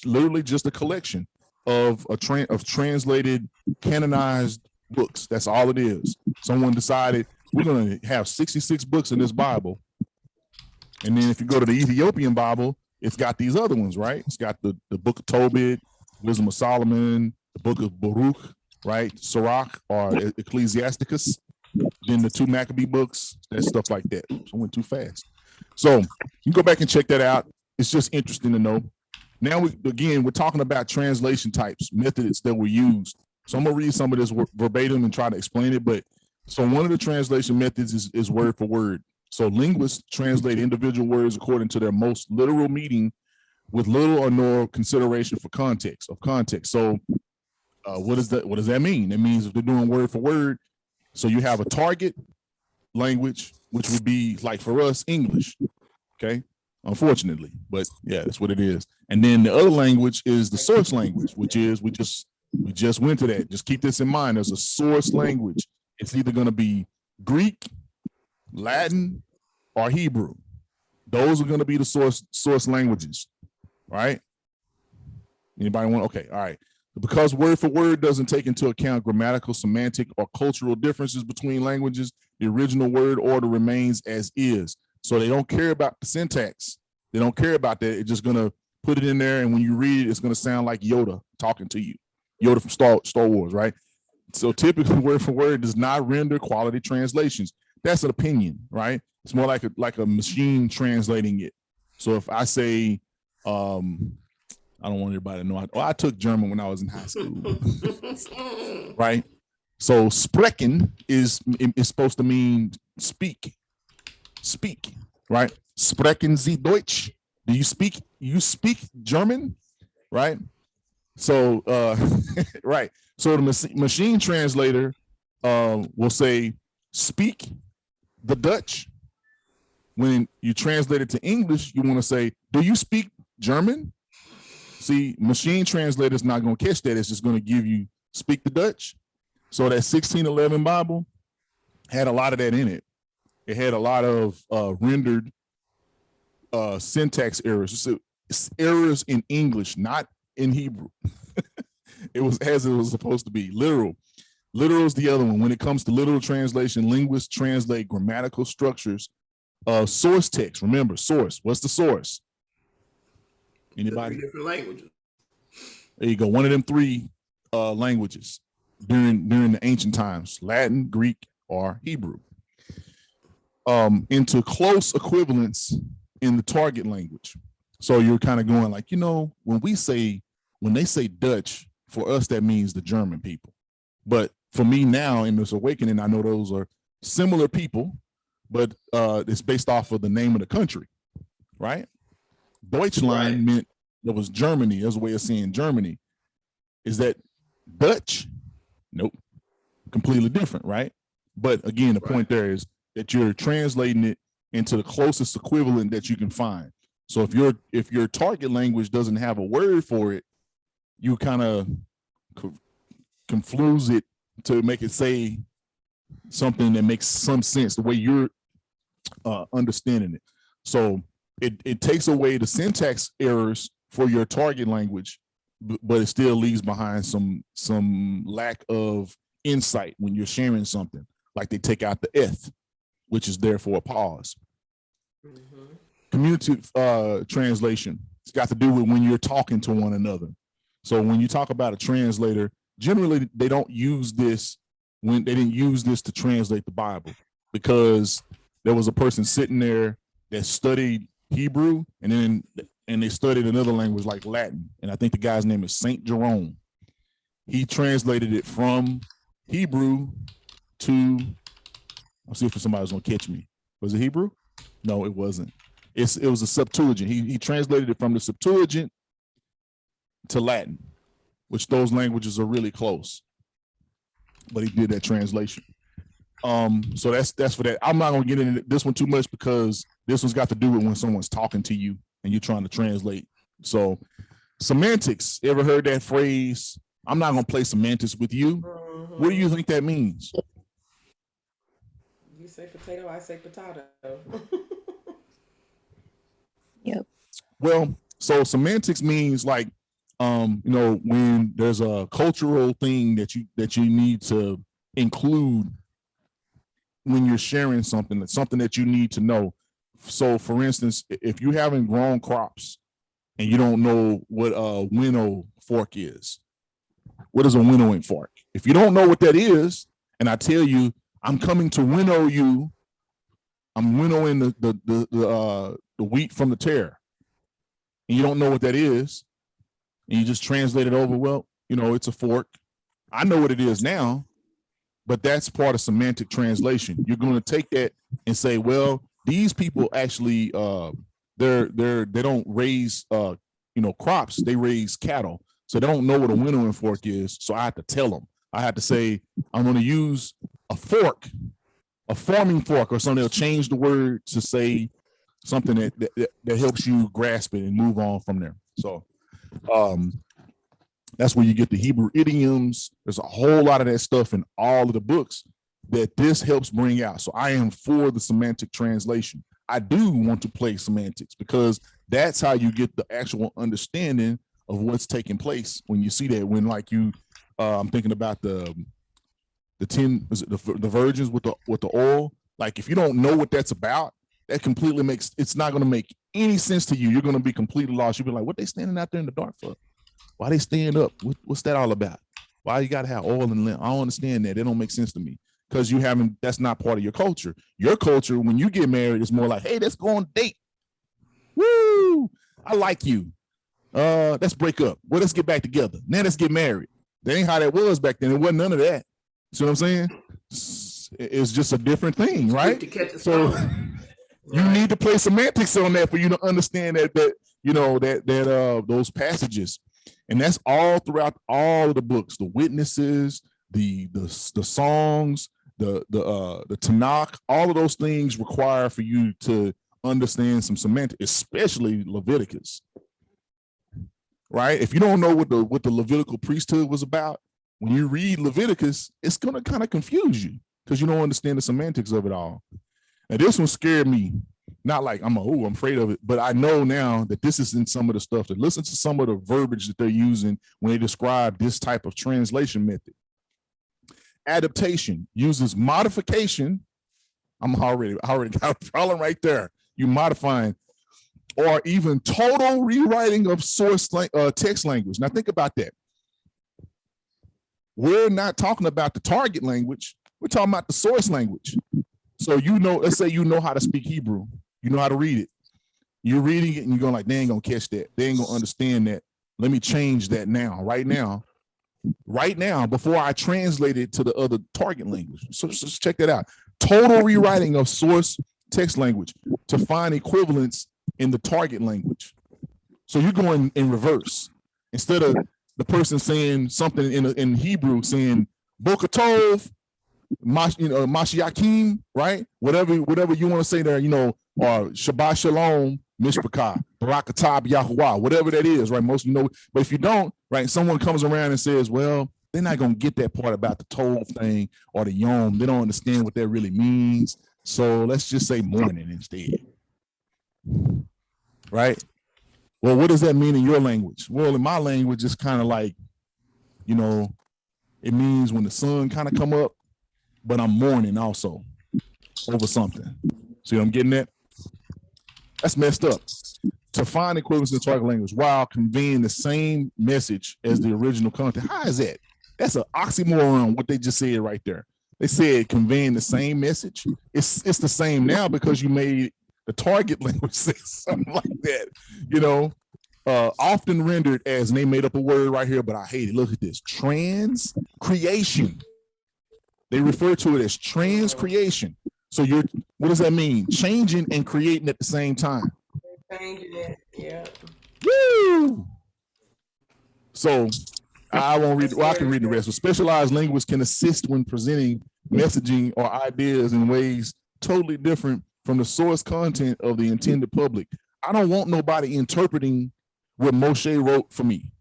S1: literally just a collection of translated, canonized books. That's all it is. Someone decided we're going to have 66 books in this Bible, and then if you go to the Ethiopian Bible, it's got these other ones, right? It's got the Book of Tobit, Wisdom of Solomon, the Book of Baruch, right? Sirach or Ecclesiasticus, then the 2 Maccabee books, that stuff like that. So I went too fast. So you go back and check that out. It's just interesting to know. Now we're talking about translation types, methods that were used. So I'm gonna read some of this verbatim and try to explain it. But so one of the translation methods is word for word. So linguists translate individual words according to their most literal meaning with little or no consideration for context of context. So what does that mean? It means if they're doing word for word, so you have a target language, which would be like for us, English. Okay. Unfortunately, but yeah, that's what it is. And then the other language is the source language, which is we just went to that. Just keep this in mind. There's a source language. It's either going to be Greek, Latin, or Hebrew. Those are going to be the source languages, right? Anybody want? Okay, all right. Because word for word doesn't take into account grammatical, semantic, or cultural differences between languages, the original word order remains as is. So they don't care about the syntax. They don't care about that. It's just going to put it in there, and when you read it, it's going to sound like Yoda talking to you. Yoda from Star Wars, right? So typically, word for word does not render quality translations. That's an opinion, right? It's more like a machine translating it. So if I say, I don't want everybody to know. I took German when I was in high school, right? So sprechen is supposed to mean speak, right? Sprechen Sie Deutsch? Do you speak German, right? So right. So the machine translator will say speak the Dutch. When you translate it to English, you want to say, do you speak German? See, machine translator is not going to catch that. It's just going to give you speak the Dutch. So that 1611 Bible had a lot of that in it. It had a lot of rendered syntax errors. So it's errors in English, not in Hebrew. It was as it was supposed to be. Literal is the other one. When it comes to literal translation, linguists translate grammatical structures of source text. Remember, source. What's the source? Anybody?
S2: Different languages.
S1: There you go. One of them three languages during the ancient times: Latin, Greek, or Hebrew. Into close equivalence in the target language. So you're kind of going like, when they say Dutch, for us that means the German people. But for me now in this awakening, I know those are similar people, but it's based off of the name of the country, right? Deutschland meant it was Germany. There's a way of saying Germany. Is that Dutch? Nope. Completely different, right? But again, the point there is that you're translating it into the closest equivalent that you can find. So if your target language doesn't have a word for it, you kind of confuse it to make it say something that makes some sense the way you're understanding it. So it takes away the syntax errors for your target language, but it still leaves behind some lack of insight when you're sharing something. Like they take out the F, which is there for a pause. Mm-hmm. Community translation. It's got to do with when you're talking to one another. So when you talk about a translator, generally they don't use this when they didn't use this to translate the Bible, because there was a person sitting there that studied Hebrew and they studied another language like Latin. And I think the guy's name is Saint Jerome. He translated it from Hebrew to, I'll see if somebody's gonna catch me. Was it Hebrew? No, it wasn't. It was a Septuagint. He translated it from the Septuagint to Latin, which those languages are really close. But he did that translation. So that's for that. I'm not gonna get into this one too much because this one's got to do with when someone's talking to you and you're trying to translate. So semantics, ever heard that phrase? I'm not gonna play semantics with you. Mm-hmm. What do you think that means?
S4: You say potato, I say potato.
S5: Yep.
S1: Well, so semantics means like, when there's a cultural thing that you need to include when you're sharing something, that's something that you need to know. So for instance, if you haven't grown crops and you don't know what a winnow fork is, what is a winnowing fork? If you don't know what that is, and I tell you, I'm coming to winnow you, I'm winnowing the wheat from the tare, and you don't know what that is, and you just translate it over, well, it's a fork. I know what it is now, but that's part of semantic translation. You're going to take that and say, well, these people actually they don't raise crops, they raise cattle. So they don't know what a winnowing fork is. So I have to tell them. I have to say, I'm going to use a fork, a forming fork or something. They'll change the word to say something that helps you grasp it and move on from there. So that's where you get the Hebrew idioms. There's a whole lot of that stuff in all of the books that this helps bring out. So I am for the semantic translation. I do want to play semantics because that's how you get the actual understanding of what's taking place when you see that. When like I'm thinking about the 10, is it the virgins with the oil. Like if you don't know what that's about, that completely it's not going to make any sense to you. You're going to be completely lost. You'll be like, what they standing out there in the dark for? Why they staying up? What's that all about? Why you got to have oil and lamp? I don't understand that. It don't make sense to me because that's not part of your culture. Your culture, when you get married, is more like, hey, let's go on a date. Woo! I like you. Let's break up. Well, let's get back together. Now let's get married. That ain't how that was back then. It wasn't none of that. See what I'm saying? It's just a different thing, right? So you need to play semantics on that for you to understand that those passages. And that's all throughout all of the books, the witnesses, the songs, the Tanakh, all of those things require for you to understand some semantics, especially Leviticus. Right? If you don't know what the Levitical priesthood was about, when you read Leviticus, it's gonna kind of confuse you because you don't understand the semantics of it all. And this one scared me. Not like I'm afraid of it, but I know now that this is in some of the stuff. That listen to some of the verbiage that they're using when they describe this type of translation method. Adaptation uses modification. I already got a problem right there. You modifying, or even total rewriting of source text language. Now think about that. We're not talking about the target language. We're talking about the source language. So let's say you know how to speak Hebrew. You know how to read it. You're reading it and you're going like, they ain't going to catch that. They ain't going to understand that. Let me change that now, right now, before I translate it to the other target language. So just check that out. Total rewriting of source text language to find equivalents in the target language. So you're going in reverse. Instead of the person saying something in Hebrew, saying Boker Tov, Mashiachim, right? Whatever you want to say there, or Shabbat Shalom, Mishpachah, Barakatab Yahuwah, whatever that is, right? Most but if you don't, right, someone comes around and says, well, they're not going to get that part about the Tov thing or the Yom. They don't understand what that really means. So let's just say morning instead. Right? Well, what does that mean in your language? Well, in my language, it's kind of like, it means when the sun kind of come up, but I'm mourning also over something. See what I'm getting at? That's messed up. To find equivalents in the target language while conveying the same message as the original content. How is that? That's an oxymoron, what they just said right there. They said conveying the same message. It's the same now because you made the target language say something like that, often rendered as, and they made up a word right here, but I hate it. Look at this, transcreation. They refer to it as transcreation. So what does that mean? Changing and creating at the same time.
S4: Changing it, yeah.
S1: Woo! So I won't read. Well, I can read the rest. But specialized linguists can assist when presenting messaging or ideas in ways totally different from the source content of the intended public. I don't want nobody interpreting what Moshe wrote for me.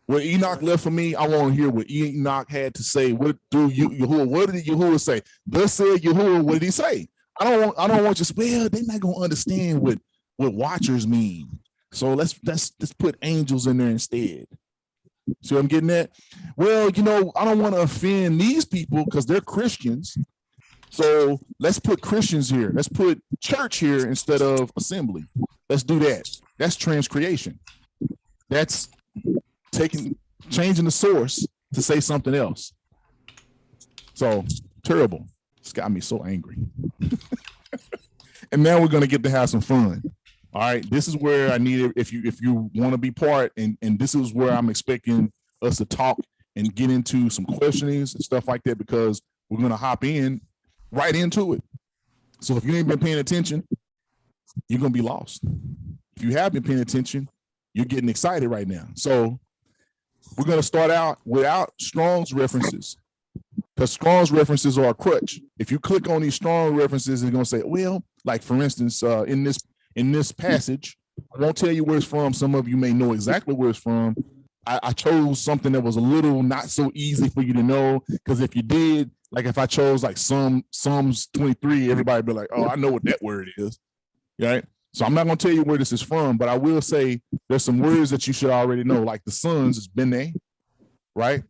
S1: What Enoch left for me, I want to hear what Enoch had to say. What through Yahuwah? What did Yahuwah say? Thus said Yahuwah. What did he say? I don't want just, well, they're not gonna understand what watchers mean. So let's put angels in there instead. See what I'm getting at? Well, I don't want to offend these people because they're Christians. So let's put Christians here. Let's put church here instead of assembly. Let's do that. That's transcreation. That's changing the source to say something else. So terrible. It's got me so angry. And now we're going to get to have some fun. All right. This is where I need it. If you want to be part, and this is where I'm expecting us to talk and get into some questionings and stuff like that, because we're going to hop right into it. So if you ain't been paying attention, you're going to be lost. if you have been paying attention, you're getting excited right now. So we're going to start out without Strong's references, because Strong's references are a crutch. If you click on these Strong references, it's going to say, well, like for instance, in this passage, I won't tell you where it's from. Some of you may know exactly where it's from. I chose something that was a little not so easy for you to know, because if you did, like if I chose like Psalms 23, everybody would be like, oh, I know what that word is, right? So I'm not going to tell you where this is from, but I will say there's some words that you should already know, like the sons is bene, right?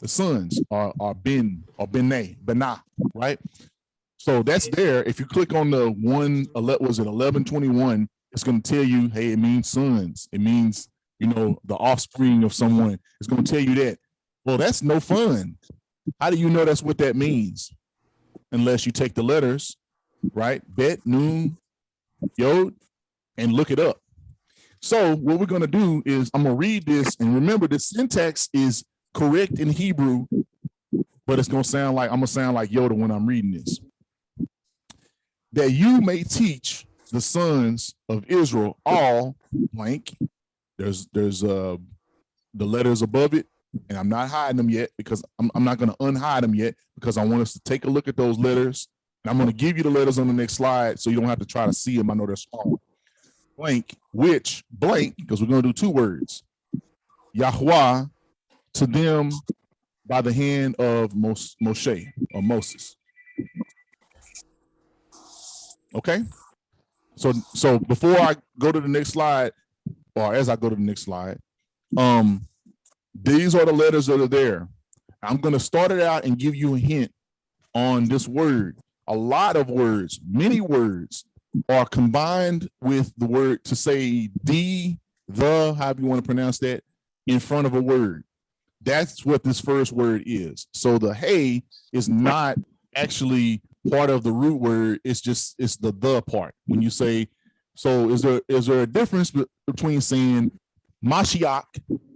S1: The sons are ben or bene, benah, right? So that's there. If you click on the 1121, it's going to tell you, hey, it means sons. It means, the offspring of someone. It's going to tell you that. Well, that's no fun. How do you know that's what that means? Unless you take the letters, right? Bet, noon, yod, and look it up. So what we're going to do is I'm going to read this, and remember the syntax is correct in Hebrew, but it's going to sound like, I'm going to sound like Yoda when I'm reading this. That you may teach the sons of Israel all blank. There's the letters above it, and I'm not hiding them yet, because I'm not going to unhide them yet, because I want us to take a look at those letters. And I'm going to give you the letters on the next slide, so you don't have to try to see them. I know they're small. Blank, which blank, because we're going to do two words. Yahweh to them by the hand of Moshe or Moses. Okay. So before I go to the next slide, or as I go to the next slide, these are the letters that are there. I'm going to start it out and give you a hint on this word. A lot of words, many words are combined with the word to say the, however you want to pronounce that, in front of a word. That's what this first word is. So the hey is not actually part of the root word. It's the part. When you say, so is there a difference between saying Mashiach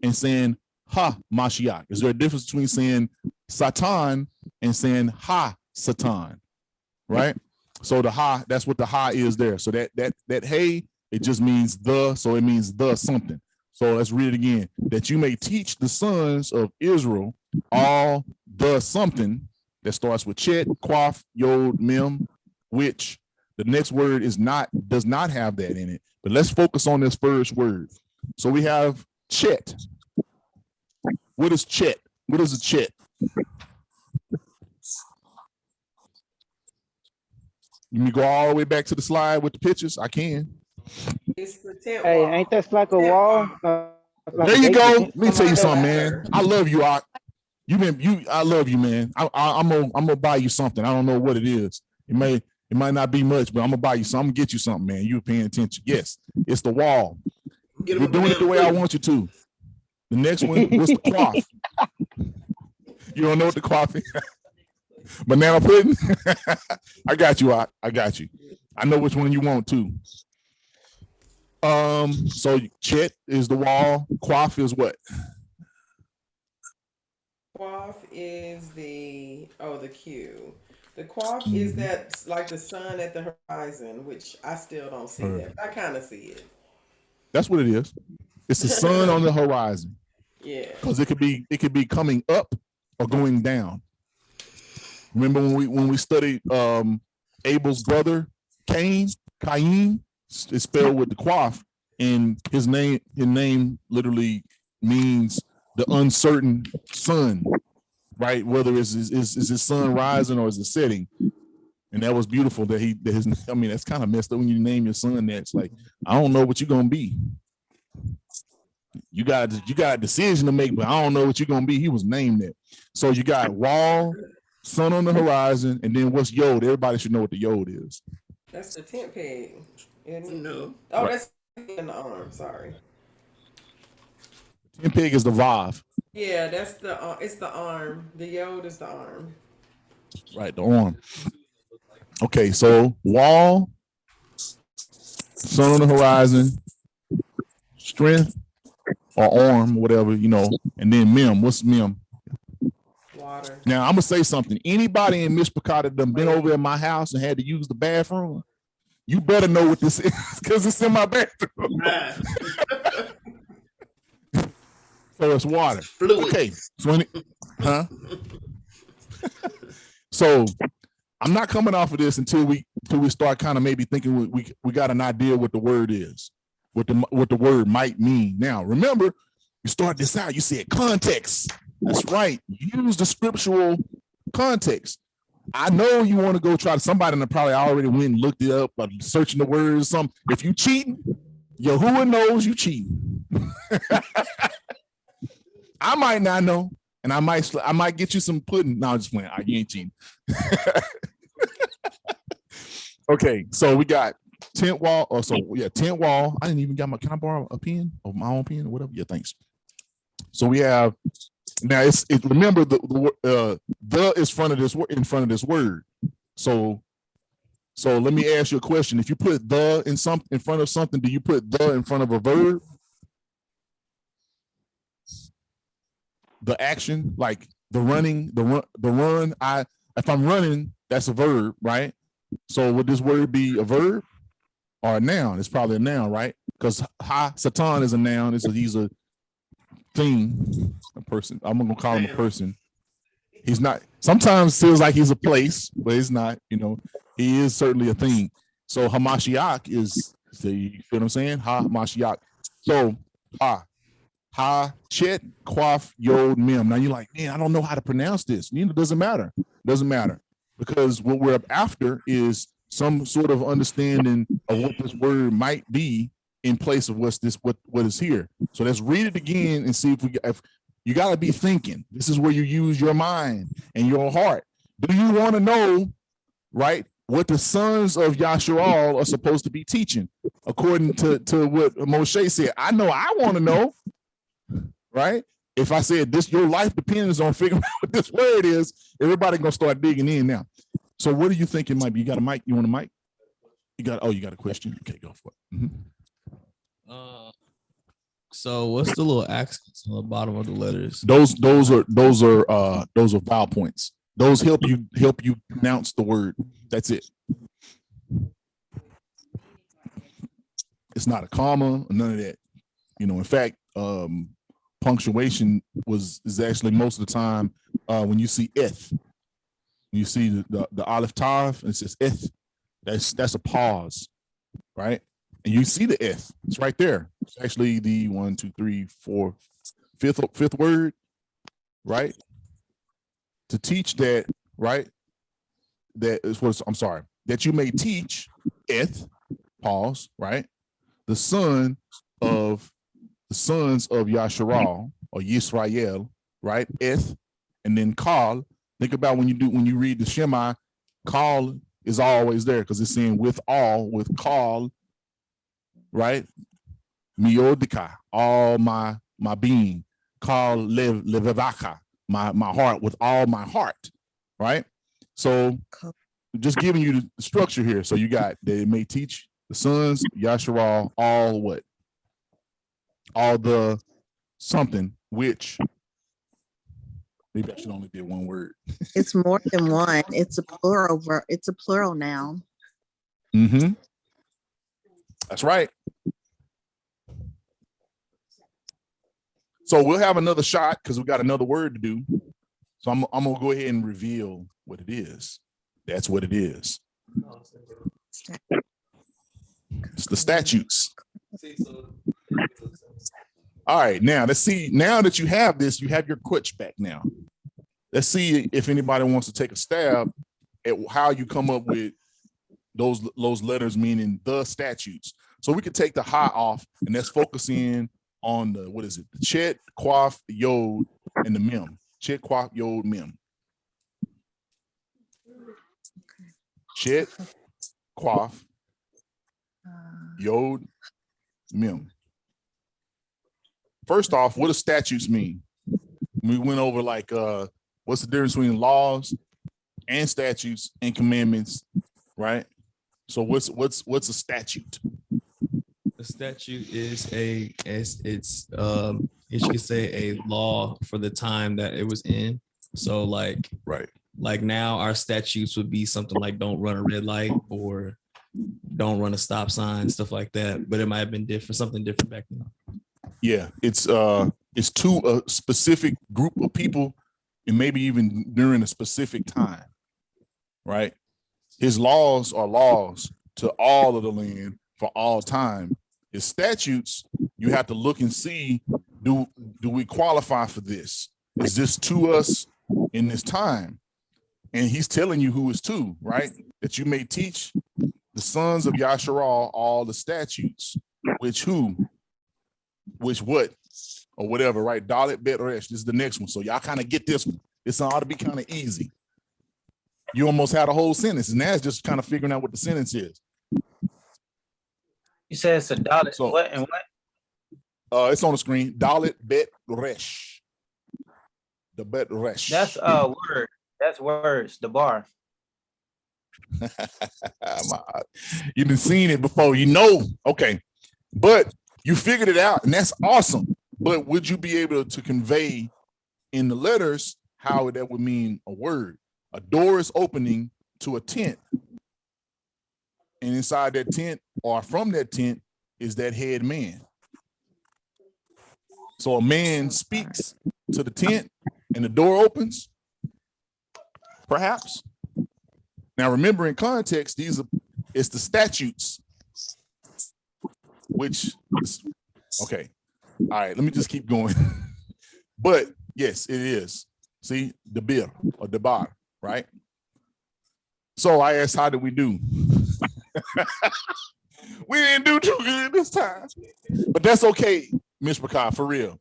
S1: and saying ha Mashiach? Is there a difference between saying Satan and saying ha Satan? Right? So the ha, that's what the ha is there. So that hey, it just means the, so it means the something. So let's read it again. That you may teach the sons of Israel all the something that starts with chet, quaf, yod, mem, which the next word does not have that in it. But let's focus on this first word. So we have chet. What is chet? What is a chet? You can go all the way back to the slide with the pictures. I can.
S4: It's the tent
S7: Hey,
S4: wall.
S7: ain't that like a wall? Like
S1: There
S7: a
S1: you
S7: gate
S1: go.
S7: to
S1: Let me tell you something, man.
S4: Ladder.
S1: I love you, Art. I love you, man. I'm gonna buy you something. I don't know what it is. It might not be much, but I'm gonna buy you something. I'm gonna get you something, man. You were paying attention. Yes, it's the wall.
S2: Get
S1: You're
S2: him a
S1: doing it the way I
S2: banana
S1: want you to. The next one was the cloth. You don't know what the cloth is? Banana pudding? I got you, Art. I got you. I know which one you want too. So chet is the wall. Quaff is what?
S4: Quaff is the Q. The quaff is that like the sun at the horizon, which I still don't see that. But I kind of see it.
S1: That's what it is. It's the sun on the horizon.
S4: Yeah.
S1: Because it could be coming up or going down. Remember when we studied Abel's brother Cain is spelled with the quaff, and his name literally means the uncertain sun, right? Whether is his sun rising or is it setting. And that was beautiful that that's kind of messed up when you name your son that. It's like, I don't know what you're gonna be. You got a decision to make, but I don't know what you're gonna be. He was named that. So you got wall, sun on the horizon, and then what's yod? Everybody should know what the yod is.
S4: That's the tent peg. Isn't it?
S2: No.
S4: Oh,
S1: Right.
S4: that's in the arm. Sorry.
S1: Ten pig is the vav,
S4: Yeah, that's it's the arm. The yod is the arm.
S1: right? The arm. Okay, so wall, sun on the horizon, strength or arm, whatever, and then mem. What's mem?
S4: Water.
S1: Now I'm gonna say something. Anybody in Mishpachah that done been over at my house and had to use the bathroom, You better know what this is because it's in my bathroom.
S2: Ah,
S1: So it's water.
S2: fluid.
S1: Okay. So so I'm not coming off of this until we start kind of maybe thinking we got an idea what the word is, what the word might mean. Now, remember, you start this out. You said context. That's right. Use the scriptural context. I know you want to go try to somebody that probably already went and looked it up, or searching the words or something. If you cheating, Yahuwah knows you cheating. I might not know, and I might get you some pudding. No, I'm just playing. You ain't cheating. Okay, so we got tent wall. Oh, so yeah, tent wall. I didn't even got my. Can I borrow a pen or my own pen or whatever? Yeah, thanks. So we have now. Remember the is in front of this word. So let me ask you a question. If you put the in front of something, do you put the in front of a verb? The action, like the running, the run. If I'm running, that's a verb, right? So would this word be a verb or a noun? It's probably a noun, right? Because Satan is a noun. He's a thing, a person. I'm gonna call him a person. He's not. Sometimes feels like he's a place, but it's not. He is certainly a thing. So Hamashiach is. You feel what I'm saying? Hamashiach. So Chet Quaf Yod Mem. Now you're like, man, I don't know how to pronounce this. It doesn't matter. Doesn't matter. Because what we're after is some sort of understanding of what this word might be in place of what is here. So let's read it again and see if you got to be thinking. This is where you use your mind and your heart. Do you want to know, right, what the sons of Yasharal are supposed to be teaching according to what Moshe said? I know I want to know, right? If I said this, your life depends on figuring out what this word is, everybody gonna start digging in now. So what do you think it might be? You got a mic? You want a mic? You got a question? Okay, go for it. Mm-hmm.
S8: So what's the little accents on the bottom of the letters?
S1: Those are vowel points. Those help you pronounce the word. That's it. It's not a comma, none of that. In fact, punctuation is actually most of the time when you see eth, you see the aleph tav and it says eth, that's a pause, right? And you see the eth, it's right there. It's actually the 1, 2, 3, 4, fifth word, right? To teach that, right? That is what I'm sorry, that you may teach eth, pause, right? The sons of Yasharal or Yisrael, right? Eth, and then Kal. Think about when you read the Shema, Kal is always there because it's saying with Kal, right? Miodika, all my being. Kal levavaka, my heart, with all my heart, right? So just giving you the structure here. So you got they may teach the sons, Yasharal, all what? All the something, which maybe I should only be one word.
S9: It's more than one. It's a plural. It's a plural noun.
S1: Mm-hmm. That's right. So we'll have another shot because we got another word to do. So I'm gonna go ahead and reveal what it is. That's what it is. It's the statutes. All right, now let's see. Now that you have this, you have your quetch back now. Let's see if anybody wants to take a stab at how you come up with those letters meaning the statutes. So we could take the ha off and let's focus in on the, what is it? The chet, quaf, yod, and the mem. Chet, quaf, yod, mem. Chet, quaf, yod, mem. First off, what do statutes mean? We went over like what's the difference between laws and statutes and commandments, right? So what's a statute?
S8: A statute is it's you could say a law for the time that it was in. So like
S1: right,
S8: like now our statutes would be something like don't run a red light or don't run a stop sign, stuff like that. But it might have been different, something different back then.
S1: Yeah, it's to a specific group of people, and maybe even during a specific time, right? His laws are laws to all of the land for all time. His statutes, you have to look and see, do we qualify for this? Is this to us in this time? And he's telling you who is to, right? That you may teach the sons of Yasharal all the statutes, which who, which what, or whatever, right? Dalit Bet Resh. This is the next one. So y'all kind of get this one. This ought to be kind of easy. You almost had a whole sentence, and now it's just kind of figuring out what the sentence is.
S6: You said it's a Dalit.
S1: So,
S6: what and what?
S1: It's on the screen. Dalit Bet Resh. The Bet Resh.
S6: That's word. That's words. The bar.
S1: You've been seeing it before, you know. Okay, but you figured it out, and that's awesome. But would you be able to convey in the letters how that would mean a word? A door is opening to a tent, and inside that tent, or from that tent, is that head man. So a man speaks to the tent, and the door opens. Perhaps. Now, remember, in context, it's the statutes, which is, okay. All right, let me just keep going. But yes, it is. See, the bir or the bar, right? So I asked, how did we do? We didn't do too good this time, but that's okay, Miss Bibical, for real.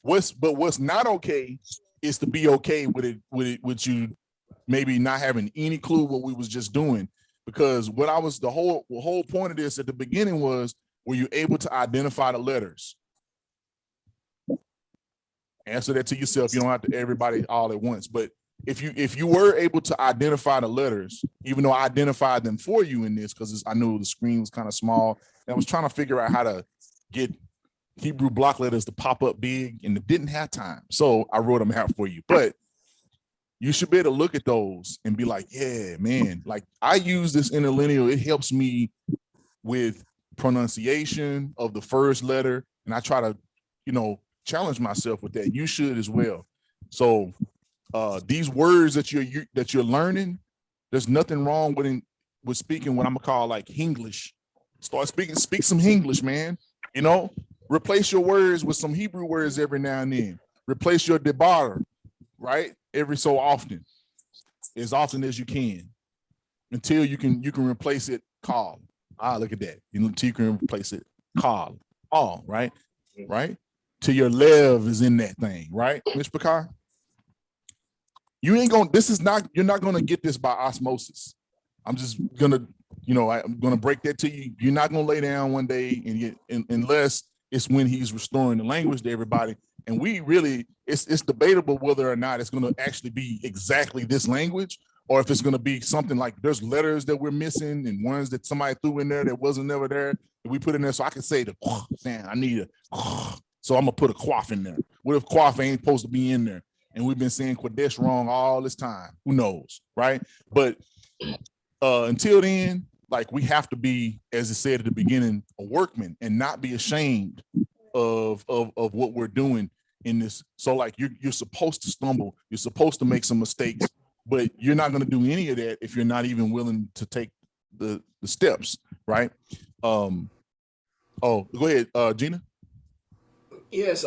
S1: What's not okay is to be okay with you maybe not having any clue what we was just doing, because the whole point of this at the beginning was, were you able to identify the letters? Answer that to yourself. You don't have to everybody all at once, but if you were able to identify the letters, even though I identified them for you in this, because I knew the screen was kind of small, and I was trying to figure out how to get Hebrew block letters to pop up big, and it didn't have time, so I wrote them out for you. But you should be able to look at those and be like, yeah, man, like I use this interlineal. It helps me with pronunciation of the first letter. And I try to, challenge myself with that. You should as well. So these words that you're learning, there's nothing wrong with speaking what I'm gonna call like Hinglish. Speak some Hinglish, man. Replace your words with some Hebrew words every now and then. Replace your debar, right? Every so often, as often as you can, until you can replace it call. Look at that. Until you can replace it call. All right, right. Till your lev is in that thing, right, Miss Bibical? You're not gonna get this by osmosis. I'm just gonna, I'm gonna break that to you. You're not gonna lay down one day unless it's when he's restoring the language to everybody. And it's debatable whether or not it's going to actually be exactly this language, or if it's going to be something like there's letters that we're missing and ones that somebody threw in there that wasn't never there that we put in there. So I can say I need a, so I'm gonna put a quaff in there. What if quaff ain't supposed to be in there? And we've been saying Kodesh wrong all this time. Who knows, right? But until then, like, we have to be, as it said at the beginning, a workman and not be ashamed of what we're doing in this. So like you're supposed to stumble, you're supposed to make some mistakes, but you're not going to do any of that if you're not even willing to take the steps, right? Go ahead, Gina.
S2: Yes,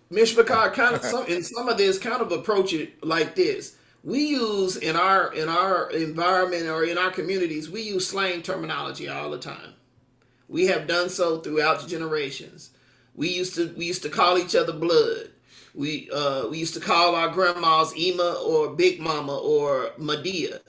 S2: Miss Bibical some of this kind of approach it like this. We use in our environment or in our communities, we use slang terminology all the time. We have done so throughout the generations. We used to call each other blood. We used to call our grandmas Ema or Big Mama or Medea.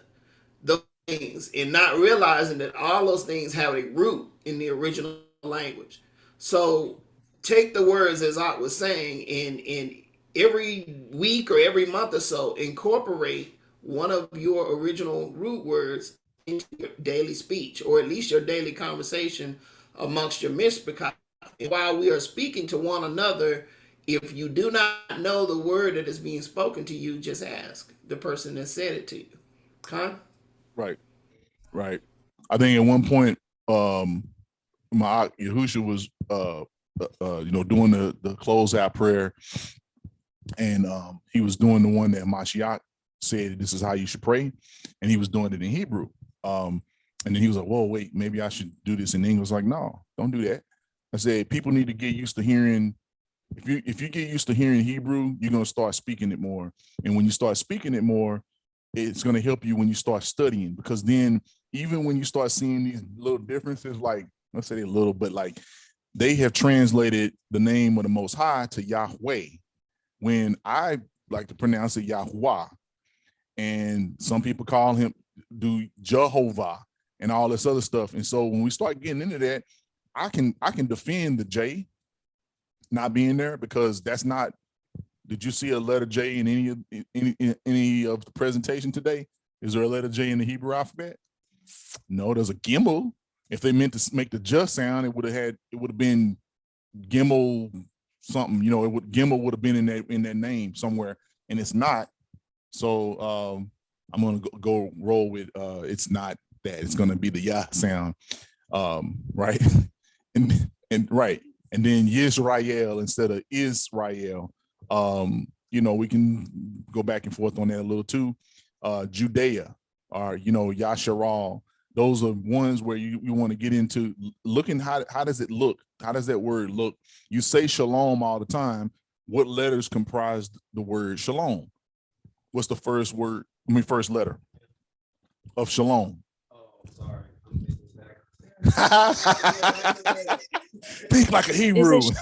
S2: Those things, and not realizing that all those things have a root in the original language. So take the words as I was saying, in every week or every month or so, incorporate one of your original root words into your daily speech, or at least your daily conversation amongst your Mishpachah. And while we are speaking to one another, if you do not know the word that is being spoken to you, just ask the person that said it to you. Huh?
S1: Right. I think at one point, my Yahusha was, doing the closeout prayer, and he was doing the one that Mashiach said, this is how you should pray, and he was doing it in Hebrew. And then he was like, whoa, wait, maybe I should do this in English. Like, no, don't do that. I said, people need to get used to hearing. If you get used to hearing Hebrew, you're going to start speaking it more. And when you start speaking it more, it's going to help you when you start studying, because then even when you start seeing these little differences, like, let's say they're little, but like they have translated the name of the Most High to Yahweh, when I like to pronounce it Yahweh. And some people call him, do Jehovah and all this other stuff. And so when we start getting into that, I can defend the J not being there, because that's not. Did you see a letter J in any of the presentation today? Is there a letter J in the Hebrew alphabet? No, there's a gimel. If they meant to make the just sound, it would have been gimel something. Gimel would have been in that name somewhere, and it's not. So I'm gonna go roll with it's not that. It's gonna be the Yah sound, right? and right, and then Yisrael instead of Israel. We can go back and forth on that a little too. Judea, or Yasharal. Those are ones where you want to get into looking how does it look? How does that word look? You say shalom all the time. What letters comprise the word shalom? What's the first word? First letter of shalom.
S8: Oh, sorry.
S1: Think like a Hebrew.
S5: Is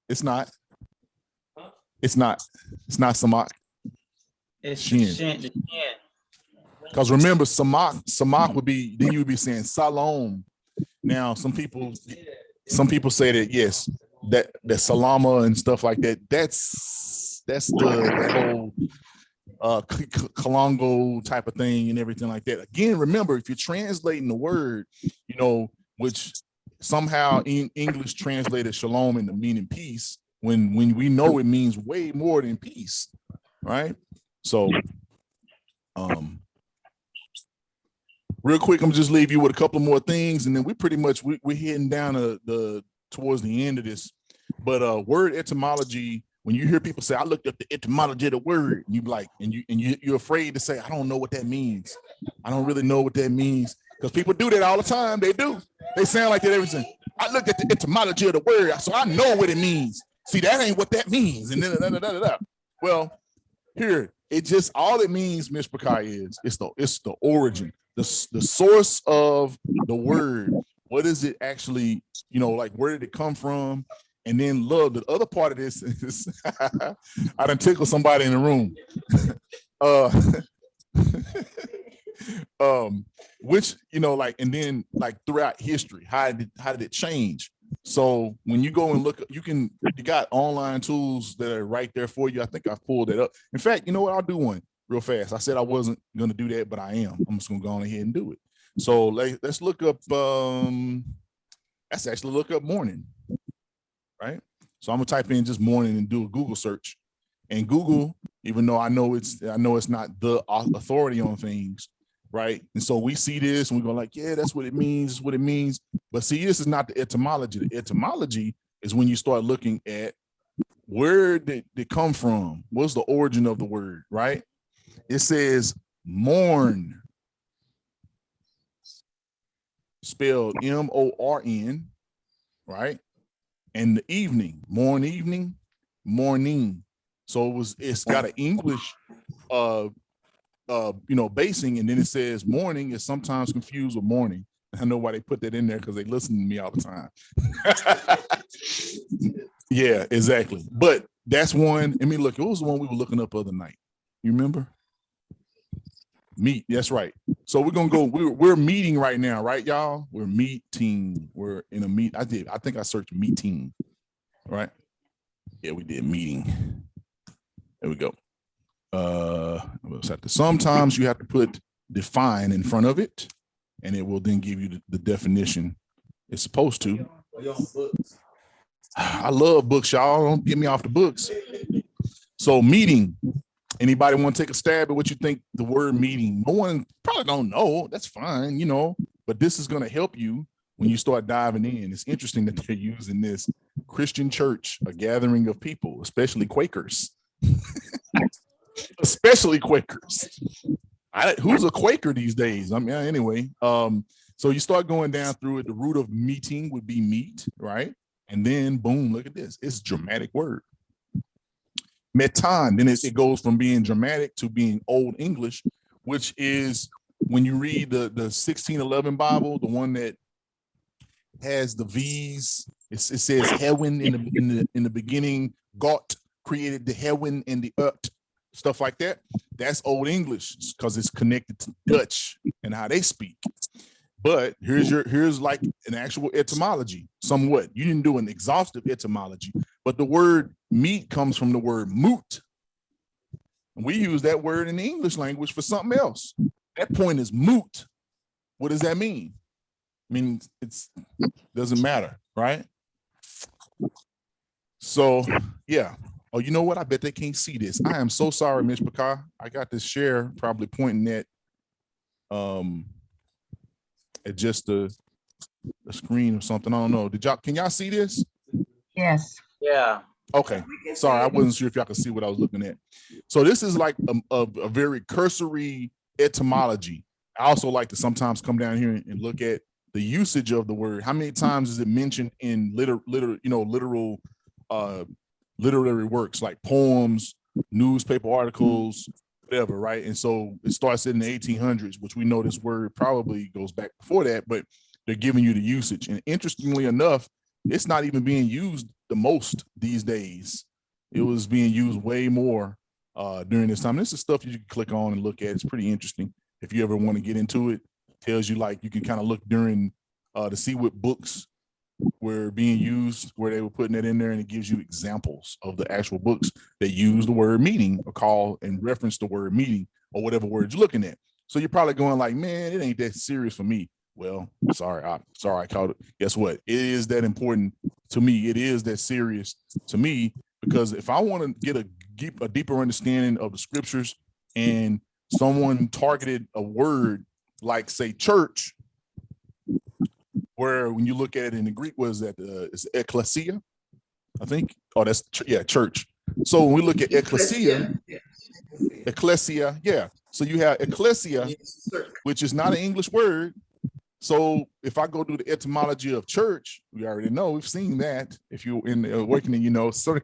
S1: It's not. It's not. It's not Samak.
S6: It's
S1: Shin.
S6: Shin. The Shin.
S1: Because remember, Samak would be, then you would be saying Salom. Now, some people say that, yes, that Salama and stuff like that, that's the whole Kalongo type of thing and everything like that. Again, remember, if you're translating the word, which somehow in English translated shalom into meaning peace, when we know it means way more than peace, right? So real quick, I'm just leave you with a couple more things, and then we're heading down towards the end of this. But word etymology, when you hear people say, I looked up the etymology of the word, and you like, and you're afraid to say, I don't know what that means. I don't really know what that means. Because people do that all the time. They do. They sound like that everything. I looked at the etymology of the word, so I know what it means. See, that ain't what that means. And then well, here, it just, all it means, Miss Bibical, is it's the origin, the source of the word. What is it actually, like, where did it come from? And then love, the other part of this is I done tickled somebody in the room. Which, and then like throughout history, how did it change? So when you go and look, you got online tools that are right there for you. I think I've pulled it up. In fact, you know what? I'll do one real fast. I said I wasn't going to do that, but I am. I'm just going to go on ahead and do it. So let's look up, let's actually look up morning, right? So I'm gonna type in just morning and do a Google search. And Google, even though I know it's not the authority on things, right? And so we see this and we go like, yeah, that's what it means. That's what it means. But see, this is not the etymology. The etymology is when you start looking at where did it come from? What's the origin of the word, right? It says mourn, spelled M-O-R-N, right? And the evening, morning. So it's got an English basing, and then it says morning is sometimes confused with morning. I know why they put that in there, because they listen to me all the time. Yeah, exactly. But that's one. I mean, look, it was the one we were looking up the other night. You remember? Meet. That's right. So we're gonna go. We're meeting right now, right, y'all? We're meeting. We're in a meet. I think I searched meeting. Right? Yeah, we did meeting. There we go. Sometimes you have to put define in front of it, and it will then give you the definition it's supposed to. I love books, y'all. Don't get me off the books. So meeting, Anybody want to take a stab at what you think the word meeting? No one probably don't know. That's fine, you know, but this is going to help you when you start diving in. It's interesting that they're using this Christian church, a gathering of people, especially Quakers, especially Quakers. Who's a Quaker these days? I mean, anyway, so you start going down through it. The root of meeting would be meet, right? And then boom, look at this. It's a dramatic word. Metan, then it goes from being dramatic to being Old English, which is when you read the 1611 Bible, the one that has the V's, it says heaven in the beginning. God created the heaven and the earth, stuff like that. That's Old English because it's connected to Dutch and how they speak. But here's like an actual etymology, somewhat. You didn't do an exhaustive etymology, but the word meat comes from the word moot. And we use that word in the English language for something else. That point is moot. What does that mean? I mean, it's doesn't matter, right? So yeah. Oh, you know what? I bet they can't see this. I am so sorry, Ms. Bibical. I got this share probably pointing at just the screen or something. I don't know. Can y'all see this?
S6: Yes. Yeah.
S1: Okay. Sorry, I wasn't sure if y'all could see what I was looking at. So this is like a very cursory etymology. I also like to sometimes come down here and look at the usage of the word. How many times is it mentioned in literal literary works like poems, newspaper articles, whatever, right? And so it starts in the 1800s, which we know this word probably goes back before that, but they're giving you the usage. And interestingly enough, it's not even being used the most these days. It was being used way more during this time. This is stuff you can click on and look at. It's pretty interesting. If you ever want to get into it, tells you like you can kind of look during to see what books were being used, where they were putting it in there, and it gives you examples of the actual books that use the word meeting or call and reference the word meeting or whatever word you're looking at. So you're probably going like, man, it ain't that serious for me. Well, sorry, I called it. Guess what? It is that important to me. It is that serious to me, because if I want to get a deeper understanding of the scriptures and someone targeted a word like, say, church, where when you look at it in the Greek, was that it's ecclesia, I think. Oh, that's church. So when we look at ecclesia, yeah. So you have ecclesia, which is not an English word. So if I go do the etymology of church, we already know, we've seen that. If you're in the awakening, you know, circe,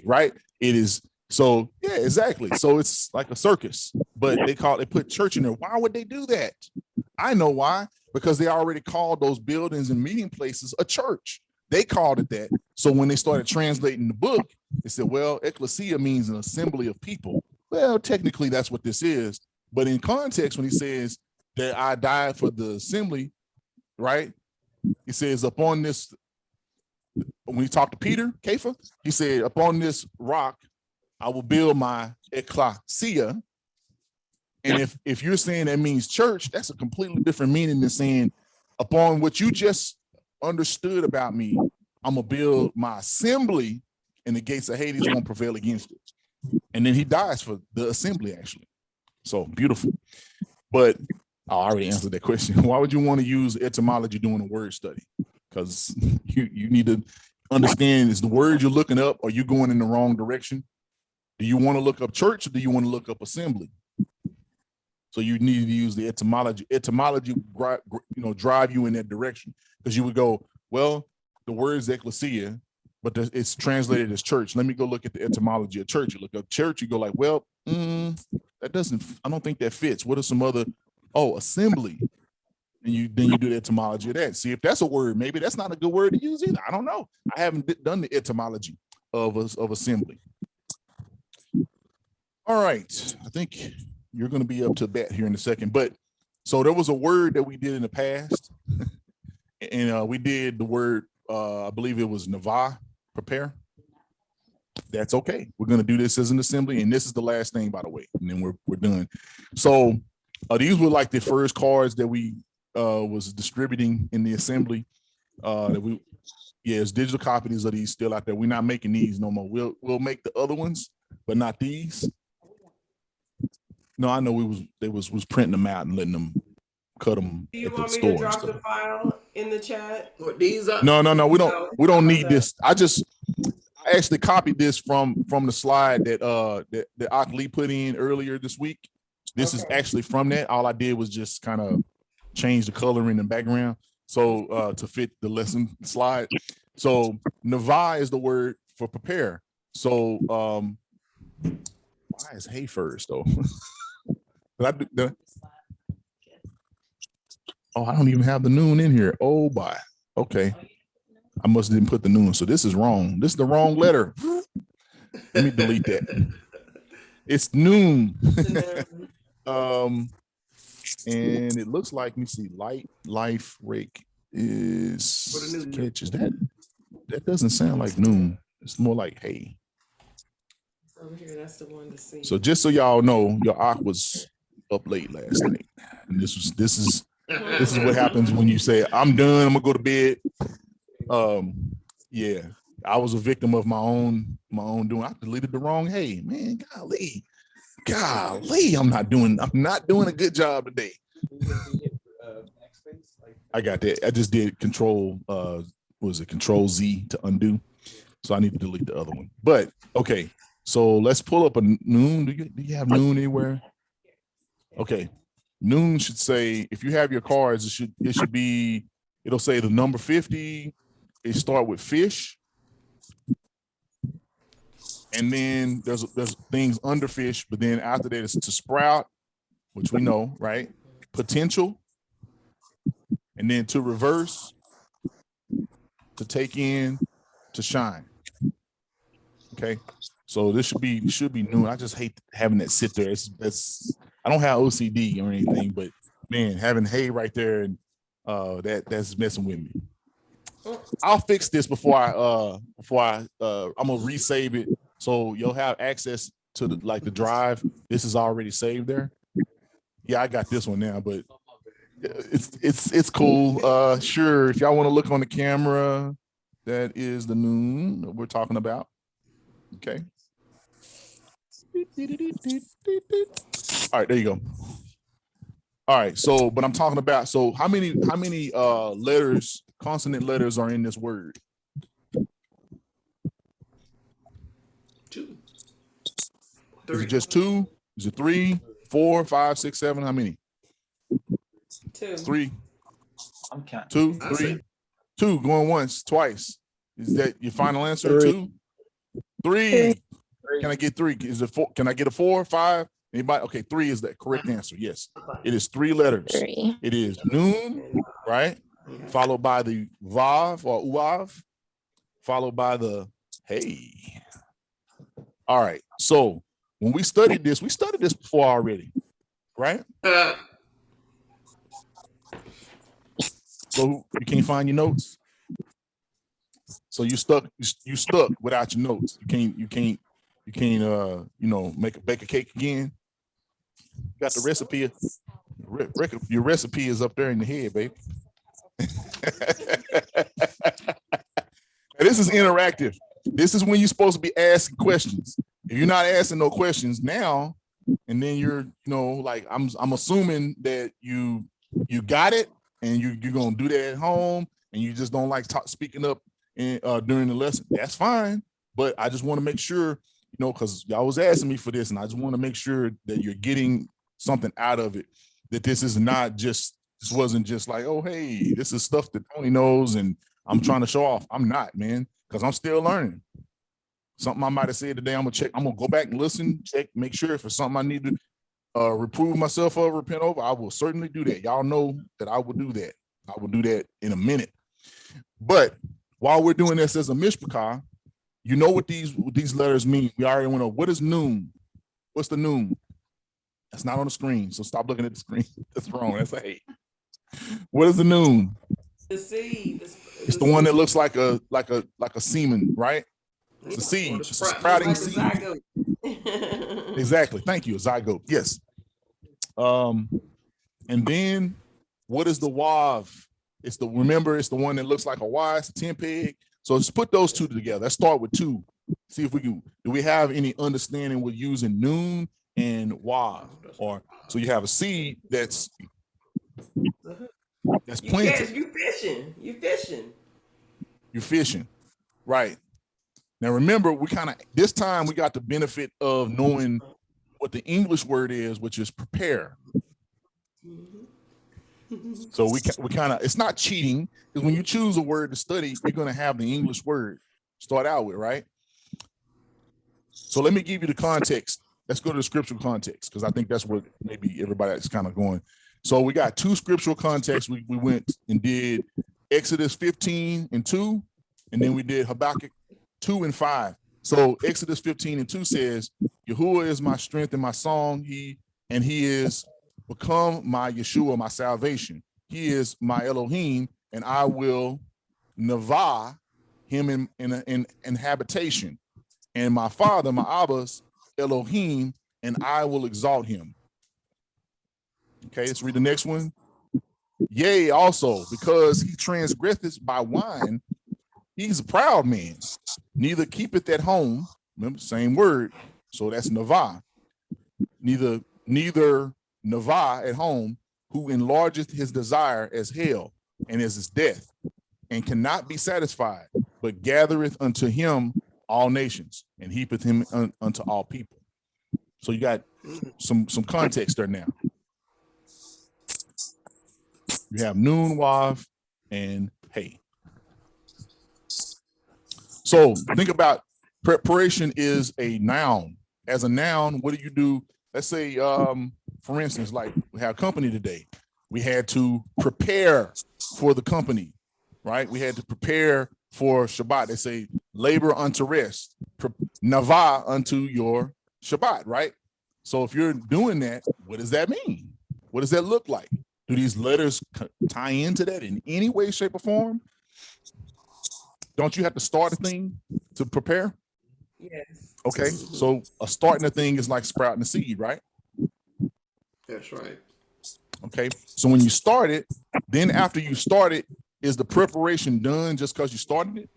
S1: right? It is. So yeah, exactly. So it's like a circus, but they put church in there. Why would they do that? I know why. Because they already called those buildings and meeting places a church. They called it that. So when they started translating the book, they said, well, ecclesia means an assembly of people. Well, technically that's what this is. But in context, when he says that I died for the assembly, right? He says upon this, when he talked to Peter, Kepha, he said, upon this rock, I will build my ecclesia. And if you're saying that means church, that's a completely different meaning than saying upon what you just understood about me, I'm going to build my assembly and the gates of Hades won't prevail against it. And then he dies for the assembly, actually. So beautiful. But I already answered that question. Why would you want to use etymology doing a word study? Because you need to understand, is the word you're looking up, are you going in the wrong direction? Do you want to look up church or do you want to look up assembly? So you need to use the etymology. Etymology, drive you in that direction, because you would go, well, the word is ecclesia, but it's translated as church. Let me go look at the etymology of church. You look up church, you go like, well, that doesn't. I don't think that fits. What are some other? Oh, assembly. And then you do the etymology of that. See if that's a word. Maybe that's not a good word to use either. I don't know. I haven't done the etymology of assembly. All right, I think you're going to be up to bat here in a second. But so there was a word that we did in the past, and we did the word, I believe it was Nava, prepare. That's okay. We're going to do this as an assembly, and this is the last thing, by the way, and then we're done. So these were like the first cards that we was distributing in the assembly. It's digital copies of these still out there. We're not making these no more. We'll make the other ones. but not these. No, I know they was printing them out and letting them cut them
S4: Do you
S1: at the
S4: want me to
S1: store and
S4: drop the
S1: stuff.
S4: file in the chat?
S2: What these are?
S1: No, we
S4: No,
S1: don't
S4: not
S1: need
S4: that.
S1: this. I actually copied this from the slide that Lee put in earlier this week. This is
S4: Okay.
S1: actually from that. All I did was just kind of change the color in the background so to fit the lesson slide. So Navi is the word for prepare. So why is hay first though? Oh, I don't even have the noon in here. Oh, bye. Okay. I must didn't put the noon. So this is wrong. This is the wrong letter. Let me delete that. It's noon. And it looks like, let me see, life rake is sketches. That doesn't sound like noon. It's more like hay.
S4: Over here, that's the one to see.
S1: So just so y'all know, your Ak was up late last night. And this is what happens when you say, I'm done, I'm gonna go to bed. Yeah, I was a victim of my own doing. I deleted the wrong hay, man. Golly, I'm not doing a good job today. I got that. I just did control Z to undo. So I need to delete the other one. But okay, so let's pull up a noon. Do you have noon anywhere? Okay. Noon should say, if you have your cards, it'll say the number 50. It start with fish. And then there's things under fish, but then after that it's to sprout, which we know, right? Potential. And then to reverse, to take in, to shine. Okay. So this should be noon. I just hate having that sit there. I don't have OCD or anything, but man, having hay right there and that's messing with me. I'll fix this before I I'm gonna resave it so you'll have access to the drive. This is already saved there. Yeah, I got this one now, but it's cool. Sure, if y'all want to look on the camera, that is the noon that we're talking about. Okay. All right, there you go. All right, so but I'm talking about, so how many letters, consonant letters are in this word?
S2: 2.
S1: Is it just 2? Is it 3, 4, 5, 6, 7? How many?
S4: 2.
S1: 3.
S6: I'm counting.
S1: 2, 3, 2 going once, twice. Is that your final answer? 2, 3. Can I get 3? Is it 4? Can I get a 4, 5? Anybody? Okay, 3 is the correct answer. Yes, it is 3 letters.
S5: 3.
S1: It is noon, right? Followed by the vav or uav, followed by the hey. All right. So when we studied this before already, right? So you can't find your notes. So you stuck without your notes. You can't bake a cake again. You got the recipe. Your recipe is up there in the head, baby. This is interactive. This is when you're supposed to be asking questions. If you're not asking no questions now, and then you're, like I'm assuming that you got it, and you're gonna do that at home, and you just don't like speaking up during the lesson. That's fine, but I just want to make sure, because y'all was asking me for this, and I just want to make sure that you're getting something out of it. That this wasn't just like, oh hey, this is stuff that Tony knows, and I'm trying to show off. I'm not, man, because I'm still learning. Something I might have said today, I'm gonna check. I'm gonna go back and listen, check, make sure if it's something I need to reprove myself of, repent over. I will certainly do that. Y'all know that I will do that. I will do that in a minute. But while we're doing this as a mishpachah, you know what these letters mean. We already went over. What is noon? What's the noon? That's not on the screen, so stop looking at the screen. That's wrong. That's a hate. What is the noon?
S4: The seed.
S1: It's the one that looks like a semen, right? It's a seed. It's a sprouting
S4: like
S1: seed.
S4: zygote.
S1: Exactly. Thank you. A zygote. Yes. And then what is the wav? Remember, it's the one that looks like a Y. It's a 10 peg. So just put those two together. Let's start with 2. See if we can, do we have any understanding with using noon and wav? Or so you have a seed that's
S4: You catch,
S1: planted,
S4: you fishing, you fishing.
S1: you're fishing, right? Now remember, we kind of, this time we got the benefit of knowing what the English word is, which is prepare. So we kind of, it's not cheating, because when you choose a word to study, you're going to have the English word start out with, right? So let me give you the context. Let's go to the scriptural context, because I think that's what maybe everybody is kind of going. So we got two scriptural contexts. We went and did Exodus 15:2, and then we did Habakkuk 2:5. So Exodus 15:2 says, Yahuwah is my strength and my song. He is become my Yeshua, my salvation. He is my Elohim, and I will Navah him in habitation. And my father, my Abba's Elohim, and I will exalt him. Okay, let's read the next one. Yea, also, because he transgresseth by wine, he's a proud man, neither keepeth at home. Remember, same word. So that's Navah. Neither Navah at home, who enlargeth his desire as hell and as his death, and cannot be satisfied, but gathereth unto him all nations, and heapeth him unto all people. So you got some context there now. You have noon, wav, and hey. So think about preparation is a noun. As a noun, what do you do? Let's say, for instance, like we have company today. We had to prepare for the company, right? We had to prepare for Shabbat. They say labor unto rest, navah unto your Shabbat, right? So if you're doing that, what does that mean? What does that look like? Do these letters tie into that in any way, shape, or form? Don't you have to start a thing to prepare?
S4: Yes.
S1: Okay, so a starting a thing is like sprouting a seed, right?
S2: That's right.
S1: Okay, so when you start it, then after you start it, is the preparation done just because you started it?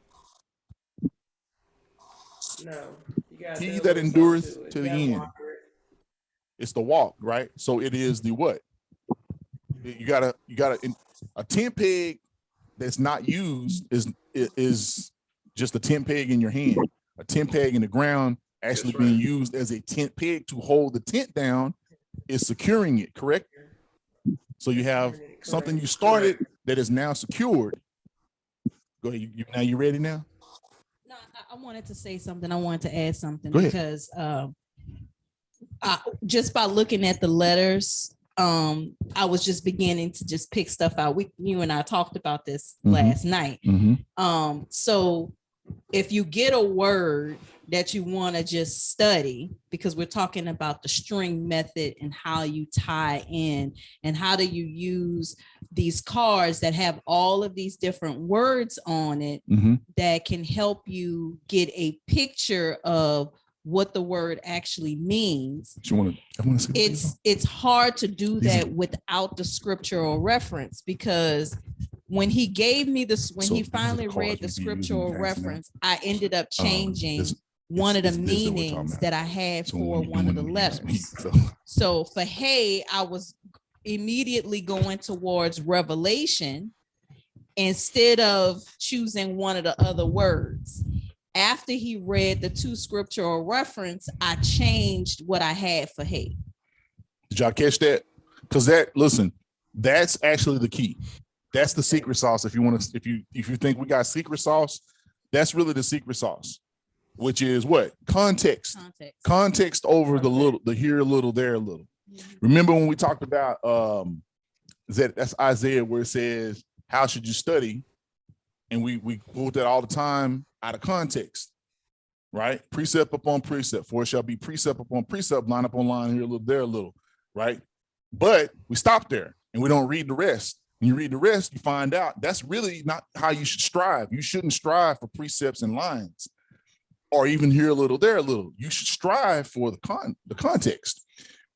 S4: No. You got
S1: He that endureth to the end.
S4: it.
S1: It's the walk, right? So it is the what? You gotta a tent peg that's not used is just a tent peg in your hand. A tent peg in the ground actually
S2: That's right.
S1: being used as a tent peg to hold the tent down is securing it, correct? So you have something you started that is now secured. Go ahead. Now you ready now?
S3: No, I wanted to say something. I wanted to add something
S1: Go ahead.
S3: because just by looking at the letters, I was just beginning to just pick stuff out. You and I talked about this last night. So if you get a word that you want to just study, because we're talking about the string method and how you tie in and how do you use these cards that have all of these different words on it that can help you get a picture of what the word actually means. It's hard to do that without the scriptural reference, because when he gave me this, when he finally read the scriptural reference, I ended up changing one of the meanings that I had for one of the letters. So for hey, I was immediately going towards Revelation instead of choosing one of the other words. After he read the two scriptural reference, I changed what I had for hey.
S1: Did y'all catch that? Because that's actually the key. That's the secret sauce. If you think we got secret sauce, that's really the secret sauce, which is what? Context over the here a little, there a little. Remember when we talked about that's Isaiah, where it says, how should you study? And we quote that all the time out of context, right? Precept upon precept, for it shall be precept upon precept, line upon line, here a little, there a little, right? But we stop there and we don't read the rest. When you read the rest, you find out that's really not how you should strive. You shouldn't strive for precepts and lines, or even here a little, there a little. You should strive for the context,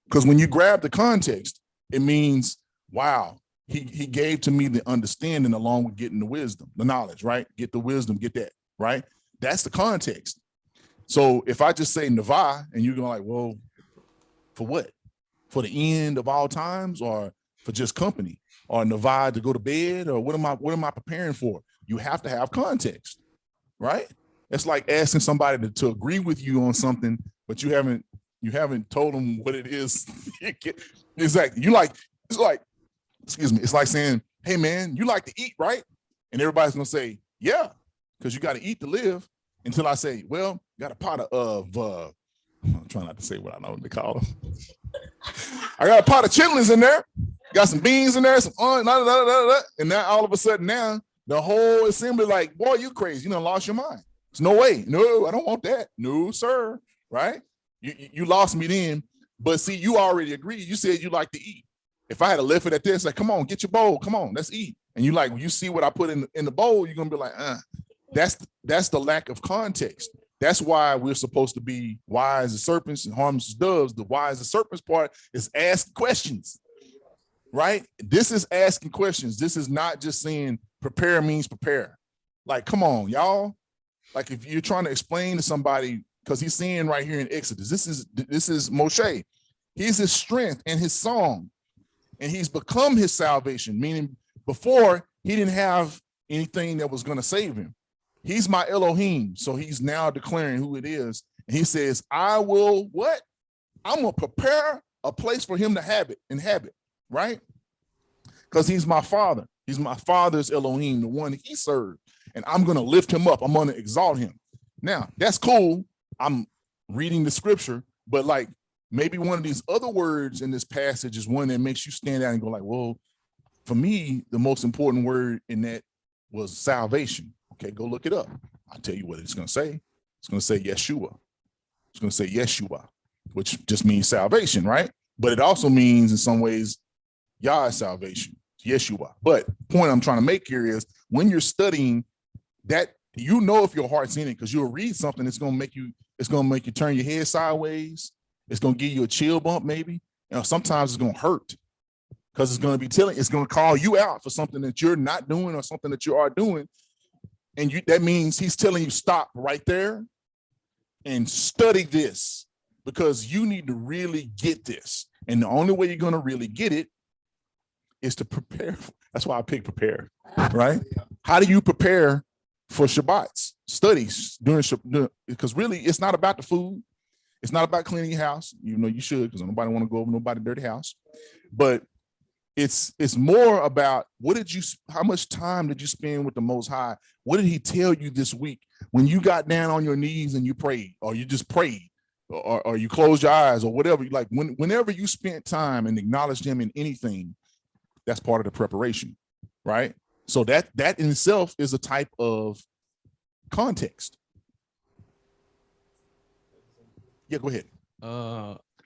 S1: because when you grab the context, it means, wow, he gave to me the understanding along with getting the wisdom, the knowledge, right? Get the wisdom, get that, right? That's the context. So if I just say Nava and you're going like, well, for what? For the end of all times, or for just company, or Nava to go to bed, or what am I preparing for? You have to have context, right? It's like asking somebody to agree with you on something, but you haven't told them what it is. Exactly. It's like, excuse me, it's like saying, hey man, you like to eat, right? And everybody's gonna say, yeah, because you got to eat to live. Until I say, well, got a pot of I'm trying not to say what I know what they call them. I got a pot of chitlins in there, got some beans in there, some and now all of a sudden now the whole assembly like, boy, you crazy, you done lost your mind. There's no way. No, I don't want that. No, sir. Right? You lost me then. But see, you already agreed. You said you like to eat. If I had left it at this, like, come on, get your bowl. Come on, let's eat. And you like, when you see what I put in the bowl, you're gonna be like, that's the lack of context. That's why we're supposed to be wise as serpents and harmless as doves. The wise as serpents part is ask questions, right? This is asking questions. This is not just saying prepare means prepare. Like, come on, y'all. Like if you're trying to explain to somebody, because he's saying right here in Exodus, this is Moshe. He's his strength and his song, and he's become his salvation, meaning before he didn't have anything that was going to save him. He's my Elohim. So he's now declaring who it is. And he says, I will what? I'm going to prepare a place for him to inhabit, right? Because he's my father. He's my father's Elohim, the one he served. And I'm going to lift him up. I'm going to exalt him. Now, that's cool. I'm reading the scripture, but like maybe one of these other words in this passage is one that makes you stand out and go like, well, for me, the most important word in that was salvation. Okay, go look it up. I'll tell you what it's going to say. It's going to say Yeshua. It's going to say Yeshua, which just means salvation, right? But it also means in some ways, Yah is salvation, Yeshua. But the point I'm trying to make here is when you're studying that, you know if your heart's in it, because you'll read something that's going to make you turn your head sideways. It's going to give you a chill bump, maybe. You know, sometimes it's going to hurt because it's going to call you out for something that you're not doing or something that you are doing. And that means he's telling you stop right there and study this, because you need to really get this. And the only way you're going to really get it is to prepare. That's why I picked prepare, right? How do you prepare for Shabbat's studies because really it's not about the food. It's not about cleaning your house. You know, you should, because nobody want to go over nobody's dirty house. But it's more about how much time did you spend with the Most High? What did he tell you this week when you got down on your knees and you prayed, or you just prayed, or you closed your eyes, or whatever? Like whenever you spent time and acknowledged him in anything, that's part of the preparation, right? So that in itself is a type of context. Yeah, go ahead.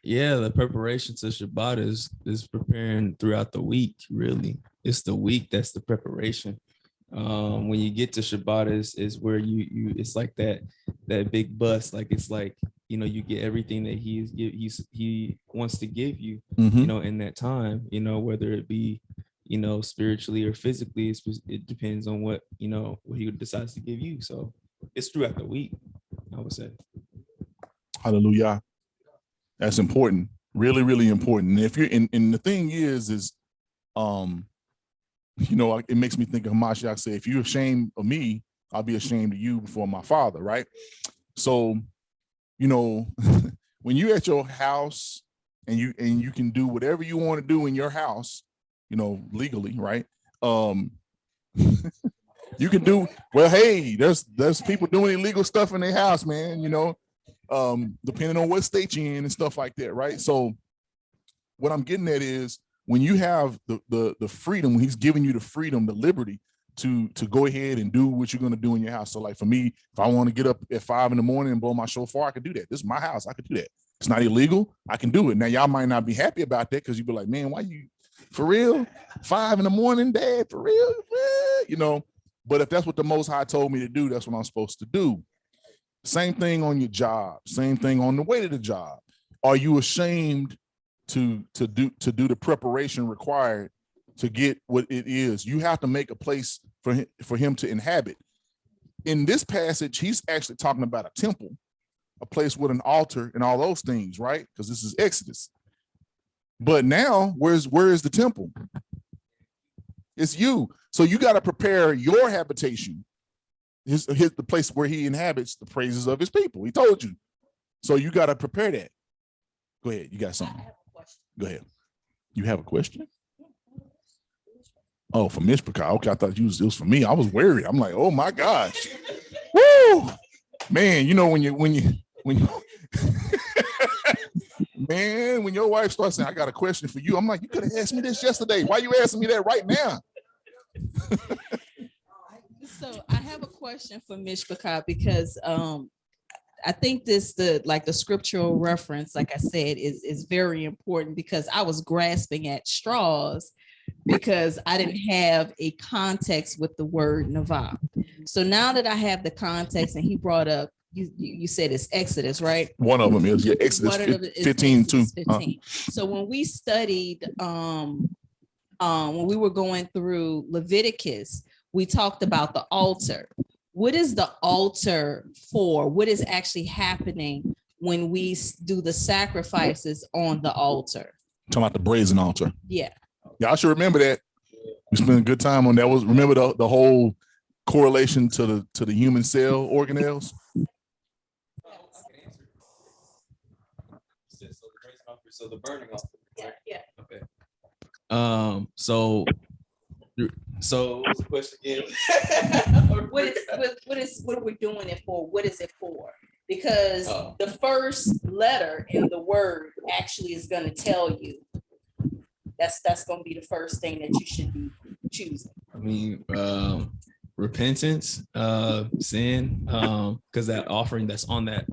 S8: Yeah, the preparation to Shabbat is preparing throughout the week. Really, it's the week that's the preparation. When you get to Shabbat is where you it's like that big bus. Like it's like, you know, you get everything that he wants to give you, you know, in that time, you know, whether it be, you know, spiritually or physically, it depends on what, you know, what he decides to give you. So it's throughout the week, I would say.
S1: Hallelujah. That's important. Really, really important. And if you're and the thing is, you know, it makes me think of Hamashiach say, if you're ashamed of me, I'll be ashamed of you before my Father, right? So, you know, when you're at your house and you can do whatever you want to do in your house, you know, legally, right? You can do, well, hey, there's people doing illegal stuff in their house, man, you know, depending on what state you're in and stuff like that, right? So what I'm getting at is when you have the freedom, when he's giving you the freedom, the liberty to go ahead and do what you're going to do in your house. So like for me, if I want to get up at 5 a.m. and blow my shofar, I can do that. This is my house. I could do that. It's not illegal. I can do it. Now, y'all might not be happy about that because you'd be like, man, why you, for real? 5 a.m, Dad, for real? You know, but if that's what the Most High told me to do, that's what I'm supposed to do. Same thing on your job. Same thing on the way to the job. Are you ashamed to do the preparation required to get what it is? You have to make a place for him to inhabit. In this passage, he's actually talking about a temple, a place with an altar and all those things, right? Because this is Exodus. But now, where is the temple? It's you. So you got to prepare your habitation. The place where he inhabits the praises of his people. He told you. So you got to prepare that. Go ahead. You got something. Go ahead. You have a question? Oh, for Mishpachah. Okay, I thought it was for me. I was worried. I'm like, oh my gosh. Woo! Man, you know when you man, when your wife starts saying, I got a question for you, I'm like, you could have asked me this yesterday. Why you asking me that right now?
S3: So I have a question for Mishpachah because I think the scriptural reference, like I said, is very important because I was grasping at straws because I didn't have a context with the word Navah. So now that I have the context, and he brought up, you said it's Exodus, right?
S1: One of them is Exodus 15 too.
S3: 15. So when we studied, when we were going through Leviticus, we talked about the altar. What is the altar for? What is actually happening when we do the sacrifices on the altar?
S1: Talking about the brazen altar.
S3: Yeah.
S1: Y'all should remember that. We spent a good time on that. Remember the whole correlation to the human cell organelles?
S8: So the burning off.
S3: Yeah.
S8: Okay. So what was the question again?
S3: What are we doing it for? What is it for? Because the first letter in the word actually is going to tell you. That's going to be the first thing that you should be choosing.
S8: I mean, repentance, sin, because that offering that's on that.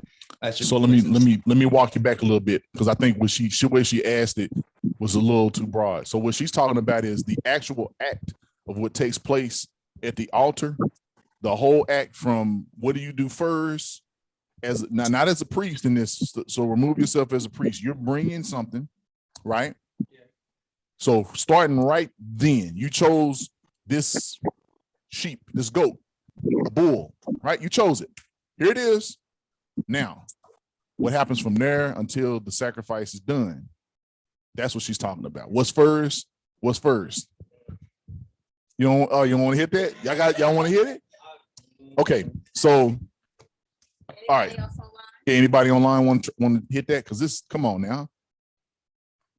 S1: So let me walk you back a little bit, because I think the way she asked it was a little too broad. So what she's talking about is the actual act of what takes place at the altar, the whole act from what do you do first, not as a priest in this. So remove yourself as a priest. You're bringing something, right? So starting right then, you chose this sheep, this goat, a bull, right? You chose it. Here it is. Now, what happens from there until the sacrifice is done? That's what she's talking about. What's first? What's first? You don't want to hit that? Y'all want to hit it? Okay. So, all right. Yeah, anybody online want to hit that? Because come on now.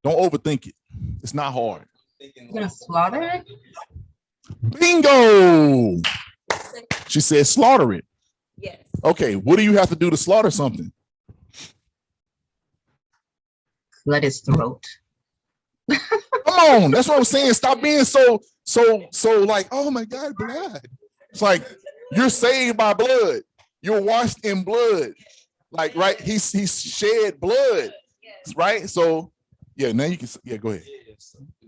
S1: Don't overthink it. It's not hard.
S5: You're gonna slaughter it?
S1: Bingo. She said slaughter it.
S3: Yes.
S1: Okay, what do you have to do to slaughter something?
S5: Slit his throat.
S1: Come on, that's what I'm saying. Stop being so like, oh my God, blood. It's like you're saved by blood. You're washed in blood. Like, right? He's shed blood. Right? So yeah, now you can go ahead.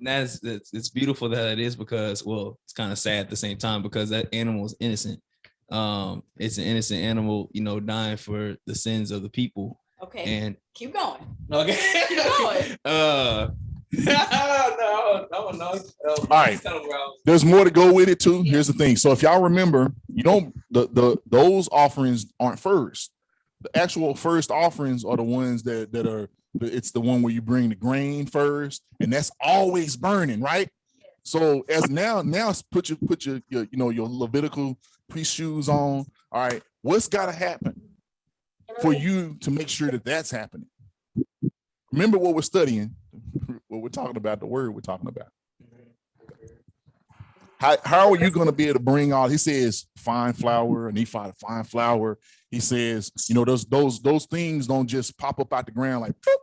S8: And it's beautiful that it is, because, well, it's kind of sad at the same time, because that animal is innocent. It's an innocent animal, dying for the sins of the people.
S3: Okay.
S8: And
S3: keep going.
S8: Okay.
S3: Keep going.
S8: No.
S1: All right. There's more to go with it too. Here's the thing. So if y'all remember, those offerings aren't first. The actual first offerings are the ones that are. It's the one where you bring the grain first, and that's always burning, right? So as now put your your Levitical priest shoes on. All right, what's got to happen for you to make sure that that's happening? Remember what we're studying, what we're talking about, the word we're talking about. How are you going to be able to bring all? He says fine flour, and ephod of fine flour. He says, those things don't just pop up out the ground like. Boop.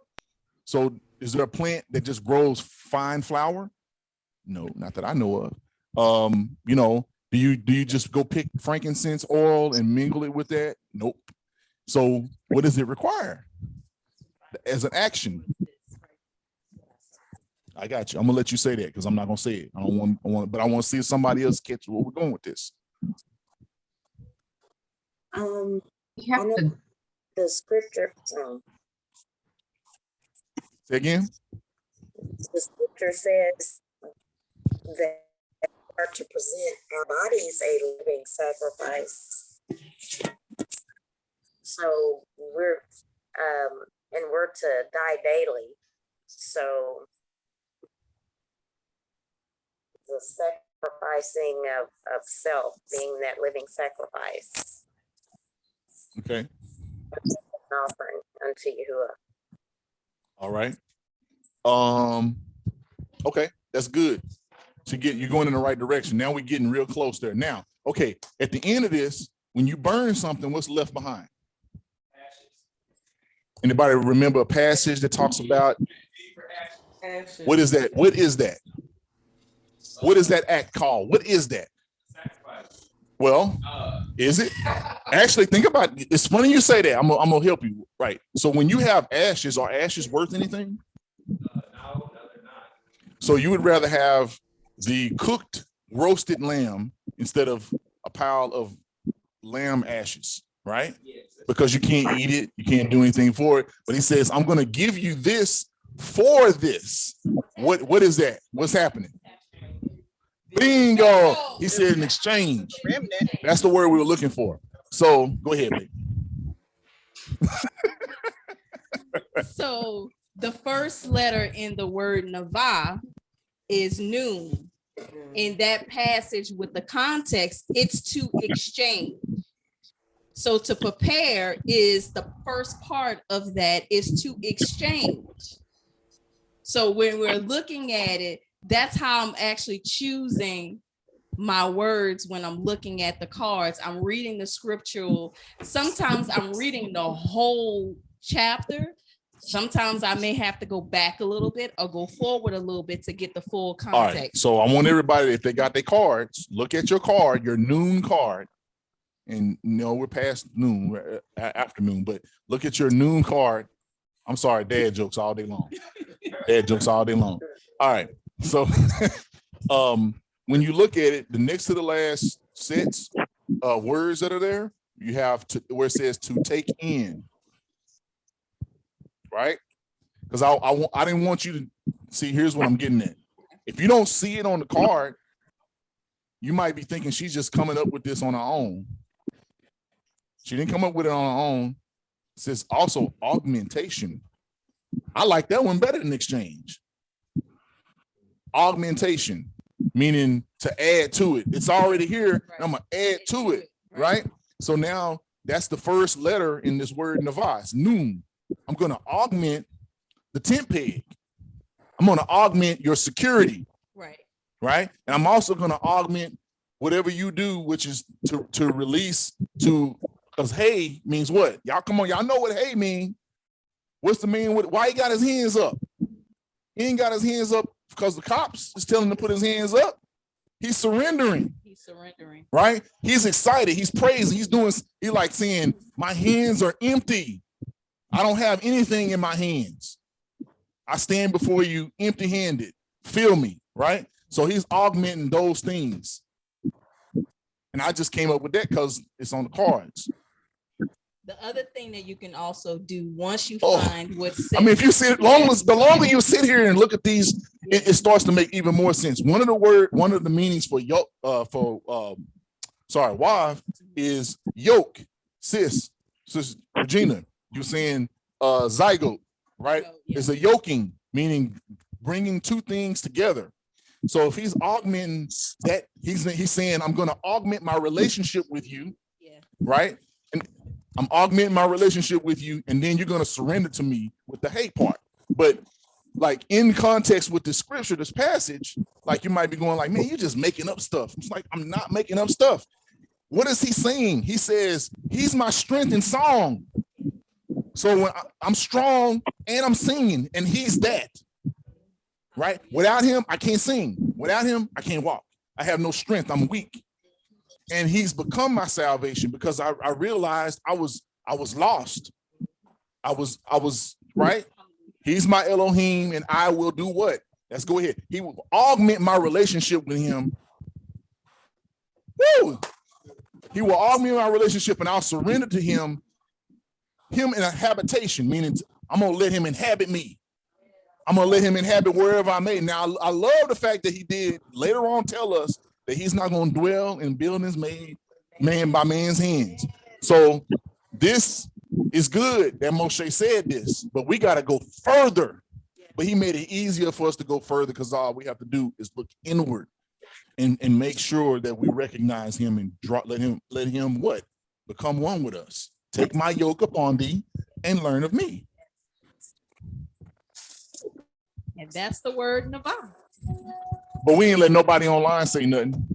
S1: So is there a plant that just grows fine flour? No, not that I know of. Do you just go pick frankincense oil and mingle it with that? Nope. So what does it require as an action? I got you. I'm gonna let you say that because I'm not gonna say it. I want, but I want to see if somebody else catch where we're going with this.
S5: You have to.
S10: The scripture.
S1: Say again.
S10: The scripture says that we are to present our bodies a living sacrifice. So and we're to die daily. So the sacrificing of self, being that living sacrifice,
S1: Okay.
S10: an offering unto Yahuwah.
S1: All right. Okay, that's good. So you're going in the right direction. Now we're getting real close there. Now, okay, at the end of this, when you burn something, what's left behind? Anybody remember a passage that talks about
S4: Ashes.
S1: what is that? What is that? What is that act called? What is that? Well, is it? Actually, think about it. It's funny you say that. I'm gonna help you. Right. So when you have ashes, are ashes worth anything? So you would rather have the cooked roasted lamb instead of a pile of lamb ashes, right? Because you can't eat it, you can't do anything for it. But he says, I'm going to give you this for this. What is that? What's happening? Bingo. He said an exchange. That's the word we were looking for. So go ahead, baby.
S3: So the first letter in the word Navah is noon. In that passage with the context, it's to exchange. So to prepare is the first part of that, is to exchange. So when we're looking at it, that's how I'm actually choosing my words when I'm looking at the cards. I'm reading the scriptural. Sometimes I'm reading the whole chapter. Sometimes I may have to go back a little bit or go forward a little bit to get the full context.
S1: All right. So I want everybody, if they got their cards, look at your card, your noon card. And we're past noon, afternoon, but look at your noon card. I'm sorry, dad jokes all day long. Dad jokes all day long. All right. So when you look at it, the next to the last sets words that are there, you have to where it says to take in. Right? Because I didn't want you to see. Here's what I'm getting at. If you don't see it on the card, you might be thinking she's just coming up with this on her own. She didn't come up with it on her own. It says also augmentation. I like that one better than exchange. Augmentation, meaning to add to it. It's already here. I'm gonna add to it, right? So now that's the first letter in this word Navah. It's noon. I'm going to augment the tent peg. I'm going to augment your security. Right. And I'm also going to augment whatever you do, which is to release to, because hey means what? Y'all come on. Y'all know what hey mean. What's the mean? Why he got his hands up? He ain't got his hands up because the cops is telling him to put his hands up. He's surrendering. He's surrendering. Right. He's excited. He's praising. He's like saying, my hands are empty. I don't have anything in my hands. I stand before you empty-handed. Feel me, right? So he's augmenting those things. And I just came up with that because it's on the cards.
S3: The other thing that you can also do once you find what's,
S1: I mean, if you sit the longer you sit here and look at these, it starts to make even more sense. One of the meanings for yoke, wife is yoke, sis Regina. You're saying zygote, right? It's a yoking, meaning bringing two things together. So if he's augmenting that, he's saying, I'm going to augment my relationship with you, right? And I'm augmenting my relationship with you, and then you're going to surrender to me with the hate part. But like in context with the scripture, this passage, like you might be going like, man, you're just making up stuff. It's like, I'm not making up stuff. What is he saying? He says, he's my strength and song. So when I'm strong and I'm singing, and he's that, right? Without him, I can't sing. Without him, I can't walk. I have no strength. I'm weak. And he's become my salvation because I realized I was lost. I was right. He's my Elohim, and I will do what? Let's go ahead. He will augment my relationship with him. Woo! He will augment my relationship, and I'll surrender to him in a habitation, meaning I'm going to let him inhabit me. I'm going to let him inhabit wherever I may. Now, I love the fact that he did later on tell us that he's not going to dwell in buildings made man by man's hands. So this it's good that Moshe said this, but we got to go further. But he made it easier for us to go further because all we have to do is look inward and make sure that we recognize him and let him what? Become one with us. Take my yoke upon thee and learn of me.
S3: And that's the word Navah.
S1: But we ain't let nobody online say nothing.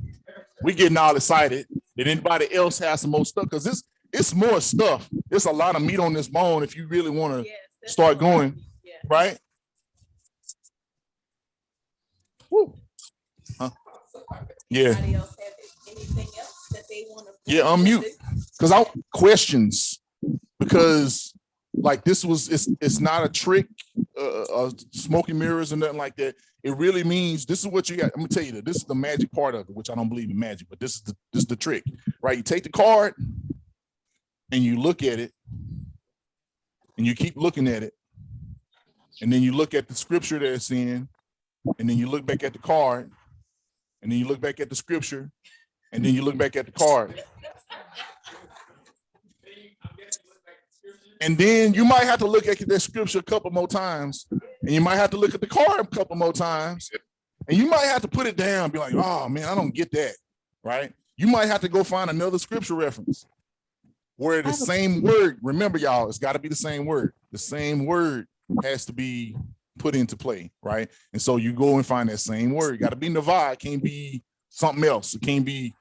S1: We getting all excited. Did anybody else have some more stuff? Because it's more stuff. There's a lot of meat on this bone if you really want to start going, right? Woo. Huh? Yeah. Yeah, unmute. Because I questions, because like this was it's not a trick, smoky mirrors or nothing like that. It really means this is what you got. I'm gonna tell you that this is the magic part of it, which I don't believe in magic, but this is the trick, right? You take the card and you look at it and you keep looking at it, and then you look at the scripture that it's in, and then you look back at the card, and then you look back at the scripture, and then you look back at the card. And then you might have to look at that scripture a couple more times, and you might have to look at the card a couple more times, and you might have to put it down and be like, oh man, I don't get that, right? You might have to go find another scripture reference where the same word, remember y'all, it's got to be the same word. The same word has to be put into play, right? And so you go and find that same word. It got to be Navah. It can't be something else. It can't be,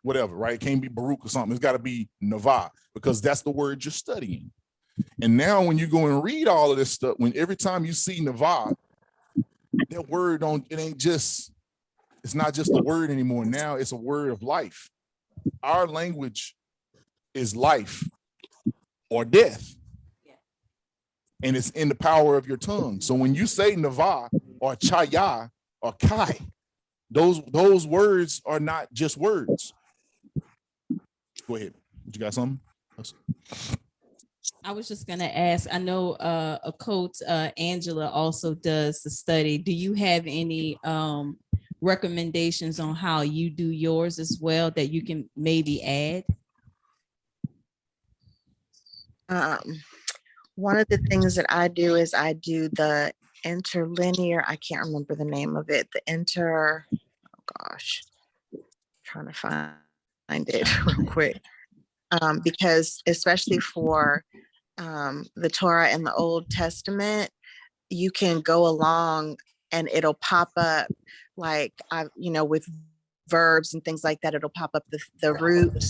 S1: whatever, right? It can't be Baruch or something. It's got to be Navah, because that's the word you're studying. And now when you go and read all of this stuff, when every time you see Navah, that word it's not just a word anymore. Now it's a word of life. Our language is life or death. And it's in the power of your tongue. So when you say Navah or Chaya or Kai, those words are not just words. Go ahead. You got something?
S3: I was just gonna ask, I know a coach, Angela, also does the study. Do you have any recommendations on how you do yours as well that you can maybe add?
S9: One of the things that I do is I do the interlinear, I can't remember the name of it, trying to find it real quick. Because especially for the Torah and the Old Testament, you can go along and it'll pop up like, with verbs and things like that, it'll pop up the root.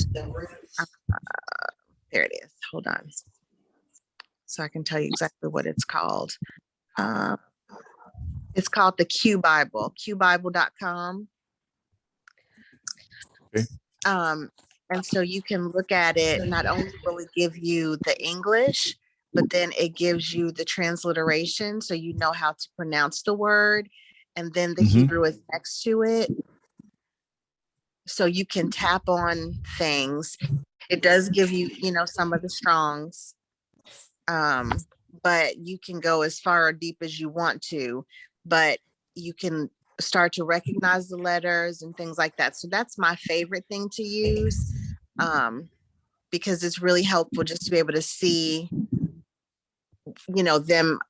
S9: There it is, hold on. So I can tell you exactly what it's called. It's called the Q Bible, qbible.com.
S1: Okay.
S9: And so you can look at it. Not only will it give you the English, but then it gives you the transliteration, so you know how to pronounce the word. And then the Hebrew is next to it. So you can tap on things. It does give you, some of the Strongs. But you can go as far or deep as you want to, but you can start to recognize the letters and things like that. So that's my favorite thing to use, because it's really helpful just to be able to see, them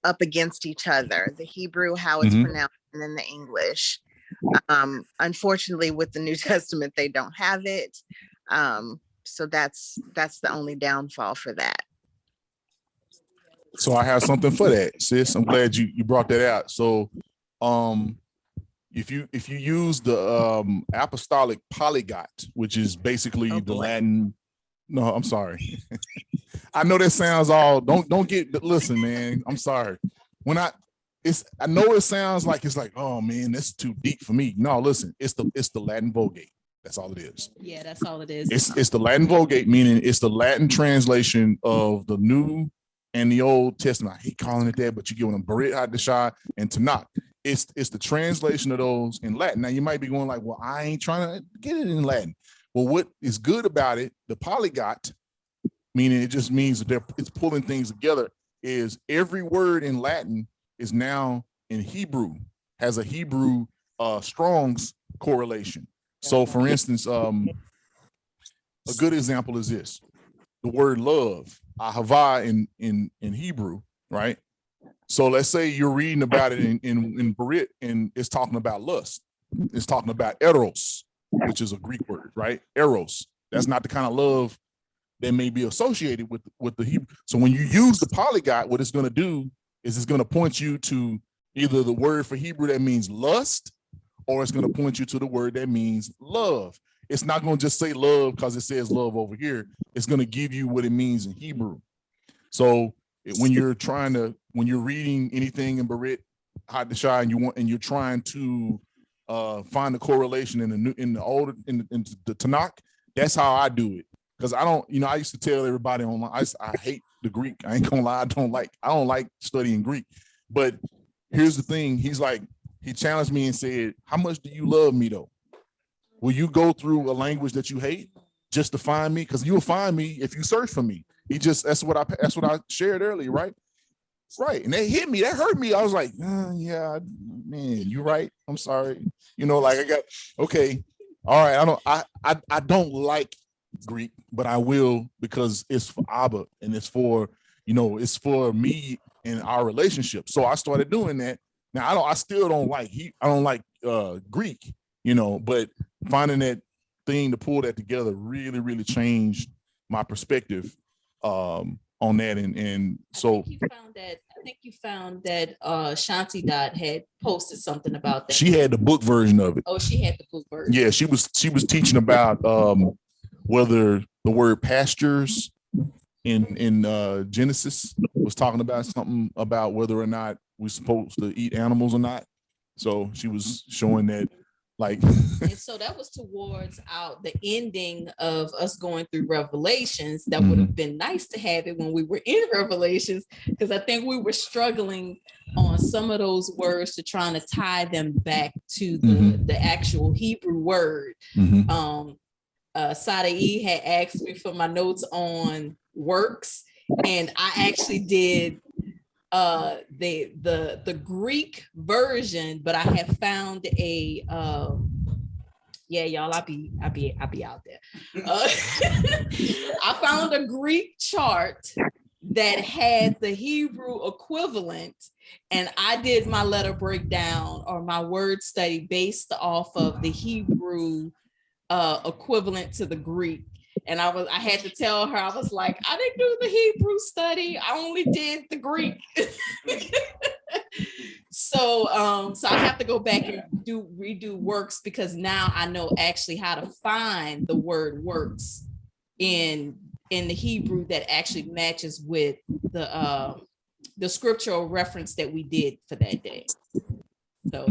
S9: up against each other, the Hebrew, how it's pronounced, and then the English. Unfortunately, with the New Testament, they don't have it. So that's the only downfall for that.
S1: So I have something for that, sis. I'm glad you brought that out. So if you use the apostolic polyglot, which is basically the Latin, no, I'm sorry. I know that sounds all don't get, listen, man. I'm sorry. I know it sounds like it's like, oh man, that's too deep for me. No, listen, it's the Latin Vulgate. That's all it is.
S3: Yeah, that's all it is.
S1: It's the Latin Vulgate, meaning it's the Latin translation of the New and the Old Testament. I hate calling it that, but you get them Berit Hadashah and Tanakh. It's the translation of those in Latin. Now you might be going like, well, I ain't trying to get it in Latin. Well, what is good about it, the polyglot, meaning it just means that it's pulling things together, is every word in Latin is now in Hebrew, has a Hebrew Strong's correlation. So for instance, a good example is this. the word love, ahava in Hebrew, right? So let's say you're reading about it in Berit, and it's talking about lust. It's talking about eros, which is a Greek word, right? Eros. That's not the kind of love that may be associated with the Hebrew. So when you use the polyglot, what it's going to do is it's going to point you to either the word for Hebrew that means lust, or it's going to point you to the word that means love. It's not going to just say love because it says love over here. It's going to give you what it means in Hebrew. So when you're reading anything in Berit, Hadashah, and you're trying to find the correlation in the Tanakh, that's how I do it. Because I don't, I used to tell everybody online, I hate the Greek. I ain't gonna lie, I don't like studying Greek. But here's the thing, he challenged me and said, how much do you love me though? Will you go through a language that you hate just to find me? Because you'll find me if you search for me. That's what I shared earlier, right? Right. And that hit me, that hurt me. I was like, yeah, man, you're right. I'm sorry. Okay. All right. I don't like Greek, but I will, because it's for Abba and it's for, it's for me and our relationship. So I started doing that. Now I still don't like Greek, but finding that thing to pull that together really, really changed my perspective on that. And so
S3: I think you found that Shanti Dot had posted something about that.
S1: She had the book version of it.
S3: Oh, she had the book version.
S1: Yeah, she was teaching about whether the word pastures in Genesis was talking about something about whether or not we're supposed to eat animals or not. So she was showing that,
S3: and so that was towards the ending of us going through Revelations. That would have been nice to have it when we were in Revelations, because I think we were struggling on some of those words to trying to tie them back to the actual Hebrew word. Sada E had asked me for my notes on works, and I actually did the Greek version, but I have found a y'all, I'll be out there. I found a Greek chart that had the Hebrew equivalent, and I did my letter breakdown or my word study based off of the Hebrew equivalent to the Greek. And I had to tell her, I was like, I didn't do the Hebrew study. I only did the Greek. So I have to go back and redo works, because now I know actually how to find the word works in the Hebrew that actually matches with the scriptural reference that we did for that day. So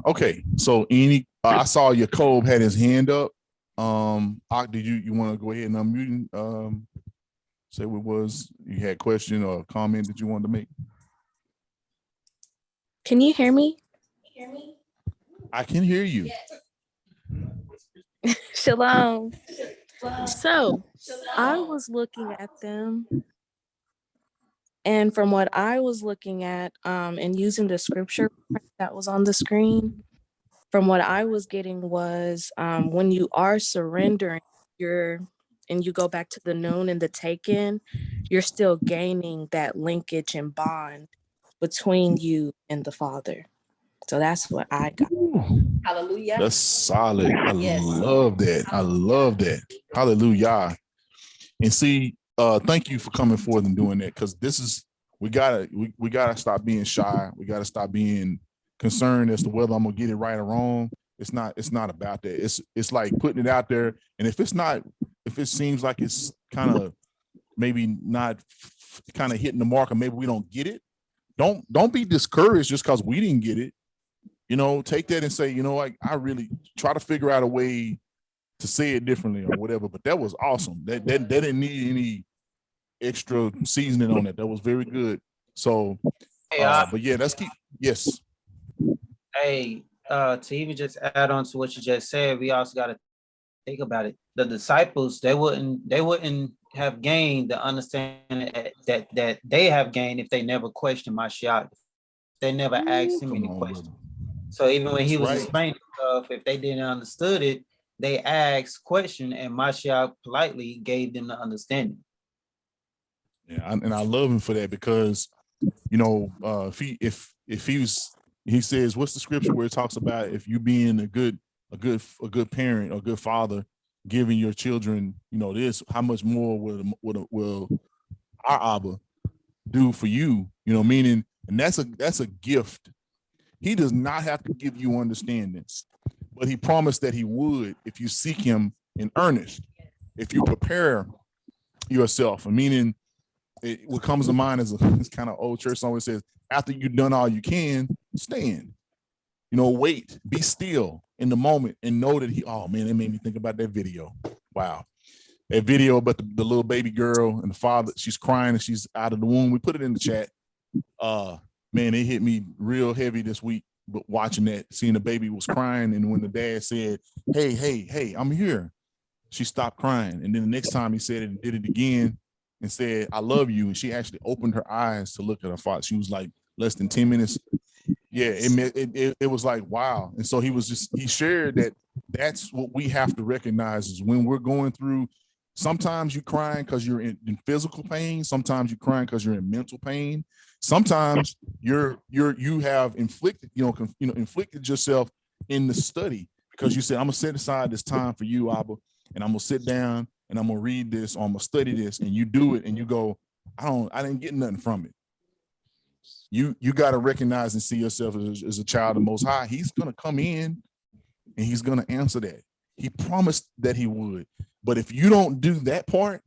S1: okay. So any I saw Jacob had his hand up. Did you want to go ahead and unmute? Say what was you had a question or a comment that you wanted to make?
S11: Can you hear me?
S1: I can hear you.
S11: Shalom. So I was looking at them, and from what I was looking at and using the scripture that was on the screen, from what I was getting was when you are surrendering, and you go back to the noon and the taken, you're still gaining that linkage and bond between you and the Father. So that's what I got.
S3: Hallelujah.
S1: That's solid. I love that. I love that. Hallelujah. And see, thank you for coming forward and doing that, because this is we gotta stop being shy. We gotta stop being concerned as to whether I'm gonna get it right or wrong. It's not about that. It's like putting it out there, and if it seems like it's kind of maybe not kind of hitting the mark, or maybe we don't get it, don't be discouraged just because we didn't get it. Take that and say, I really try to figure out a way to say it differently or whatever. But that was awesome. That didn't need any extra seasoning on it. That was very good. So, but yeah, let's keep. Yes.
S6: Hey, to even just add on to what you just said, we also got to think about it. The disciples, they wouldn't have gained the understanding that they have gained if they never questioned Mashiach. They never asked him any questions. So even when he was explaining stuff, if they didn't understood it, they asked question, and Mashiach politely gave them the understanding.
S1: Yeah, and I love him for that because, you know, he says, what's the scripture where it talks about if you being a good parent or good father, giving your children, you know, this, how much more will our Abba do for you? You know, meaning, and that's a gift. He does not have to give you understanding, but he promised that he would if you seek him in earnest, if you prepare yourself. Meaning, what comes to mind is this kind of old church song that says, after you've done all you can, stand. You know, wait, be still in the moment and know that oh man, it made me think about that video. Wow. That video about the little baby girl and the father, she's crying and she's out of the womb. We put it in the chat. Man, it hit me real heavy this week, but watching that, seeing the baby was crying. And when the dad said, hey, I'm here, she stopped crying. And then the next time he said it and did it again and said, I love you. And she actually opened her eyes to look at her father. She was like less than 10 minutes. Yeah, it was like, wow. And so he shared that that's what we have to recognize is when we're going through, sometimes you're crying because you're in physical pain. Sometimes you're crying because you're in mental pain. Sometimes you have inflicted yourself in the study because you said, I'm gonna set aside this time for you, Abba, and I'm gonna sit down and I'm gonna read this or I'm gonna study this, and you do it and you go, I didn't get nothing from it. You got to recognize and see yourself as a child of the Most High. He's gonna come in and he's gonna answer that. He promised that he would, but if you don't do that part,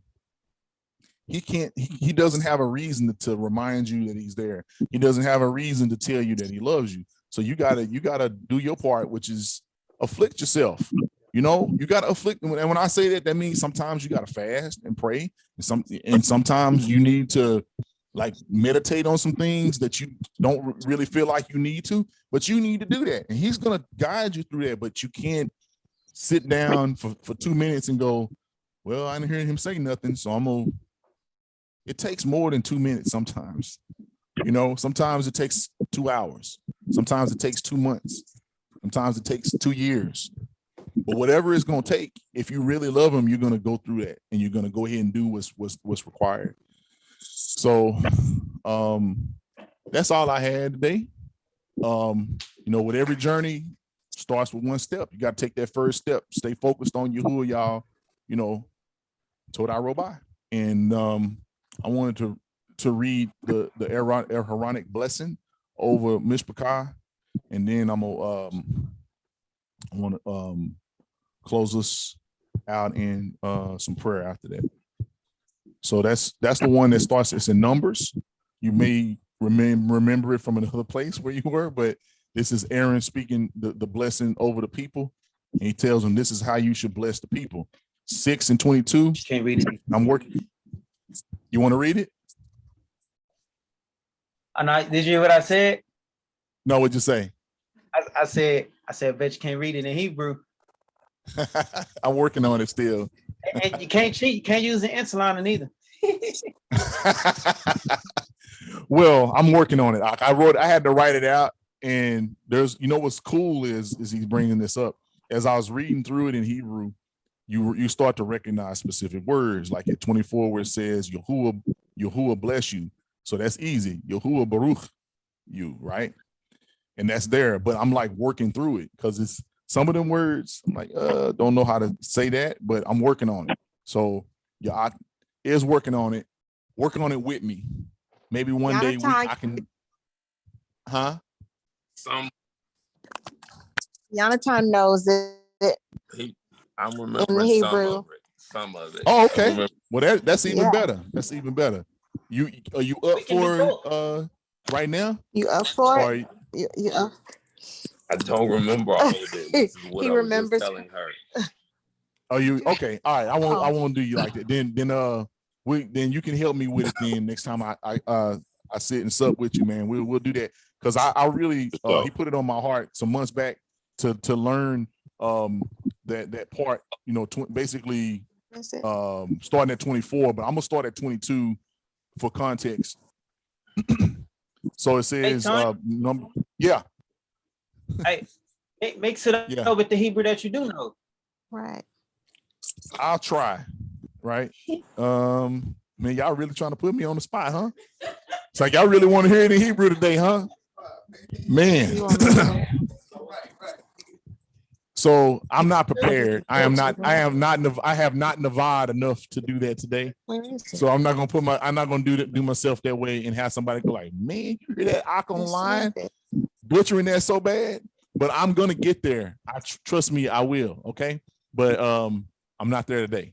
S1: he doesn't have a reason to remind you that he's there. He doesn't have a reason to tell you that he loves you. So you gotta do your part, which is afflict yourself. You know, you gotta afflict. And when I say that, that means sometimes you gotta fast and pray, and sometimes you need to like meditate on some things that you don't really feel like you need to, but you need to do that. And he's gonna guide you through that, but you can't sit down for 2 minutes and go, well, I didn't hear him say nothing, so I'm gonna. It takes more than 2 minutes sometimes. You know, sometimes it takes 2 hours. Sometimes it takes 2 months. Sometimes it takes 2 years. But whatever it's going to take, if you really love him, you're going to go through that and you're going to go ahead and do what's required. So that's all I had today. You know, with every journey starts with one step. You got to take that first step. Stay focused on Yahuwah, y'all. You know, Todai Robai. And I wanted to read the Aaronic blessing over Mishpachah, and then I want to close us out in some prayer after that. So that's the one that starts. It's in Numbers. You may remember it from another place where you were, but this is Aaron speaking the blessing over the people, and he tells them this is how you should bless the people. 6 and 22.
S6: Can't read it.
S1: I'm working. You want to read it?
S6: Did you hear what I said?
S1: No, what'd you say?
S6: I said, bet you can't read it in Hebrew.
S1: I'm working on it still.
S6: And you can't cheat. You can't use the interlining either.
S1: Well, I'm working on it. I had to write it out, and there's, you know, what's cool is he's bringing this up. As I was reading through it in Hebrew, you start to recognize specific words, like at 24 where it says Yahuwah bless you. So that's easy. Yahuwah Baruch you, right? And that's there. But I'm like working through it because it's some of them words. I'm like, don't know how to say that, but I'm working on it. So yeah, I is working on it. Working on it with me. Maybe one day I can. Huh?
S9: Jonathan knows it.
S12: I'm remembering some of it.
S1: Oh, okay. Well, that's even better. That's even better. Are you up for right now?
S9: You up for it? You up?
S12: I don't remember all of it. This is what
S9: He
S12: I was
S9: remembers.
S12: just telling her.
S1: Are you okay? All right. I won't do you like that. Then you can help me with it. Then next time I sit and sup with you, man, we'll do that because I really he put it on my heart some months back to learn that part. You know, basically starting at 24, but I'm gonna start at 22 for context. So it says number. Yeah.
S6: Hey, mix it up with the Hebrew that you do know.
S9: Right.
S1: I'll try. Right. Man, y'all really trying to put me on the spot, huh? It's like y'all really want to hear it in Hebrew today, huh? Man. So I'm not prepared. I have not Nevada enough to do that today. So I'm not gonna do myself that way and have somebody go like, man, you hear that Ak online butchering that so bad? But I'm gonna get there. Trust me, I will. Okay. But I'm not there today.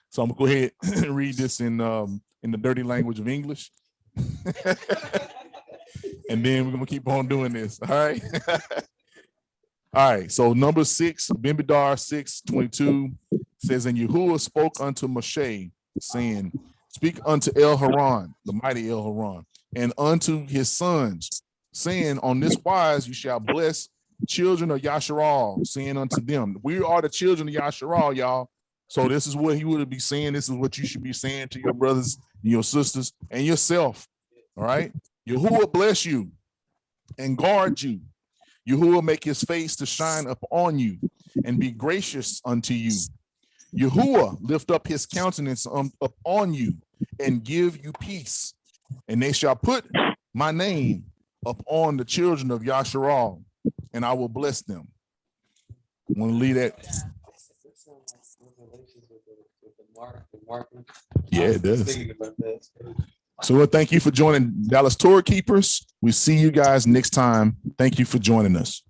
S1: So I'm gonna go ahead and read this in the dirty language of English. And then we're gonna keep on doing this. All right. All right, so number 6, Bimbidar 6:22 says, and Yahuwah spoke unto Moshe, saying, speak unto El Haran, the mighty El Haran, and unto his sons, saying, on this wise you shall bless children of Yasharal, saying unto them, we are the children of Yasharal, y'all. So this is what he would be saying. This is what you should be saying to your brothers, your sisters, and yourself. All right, Yahuwah bless you and guard you. Yahuwah make his face to shine upon you and be gracious unto you. Yahuwah lift up his countenance upon you and give you peace. And they shall put my name upon the children of Yasharal, and I will bless them. I want to leave that. Yeah, it does. So well, thank you for joining Dallas Torah Keepers. We see you guys next time. Thank you for joining us.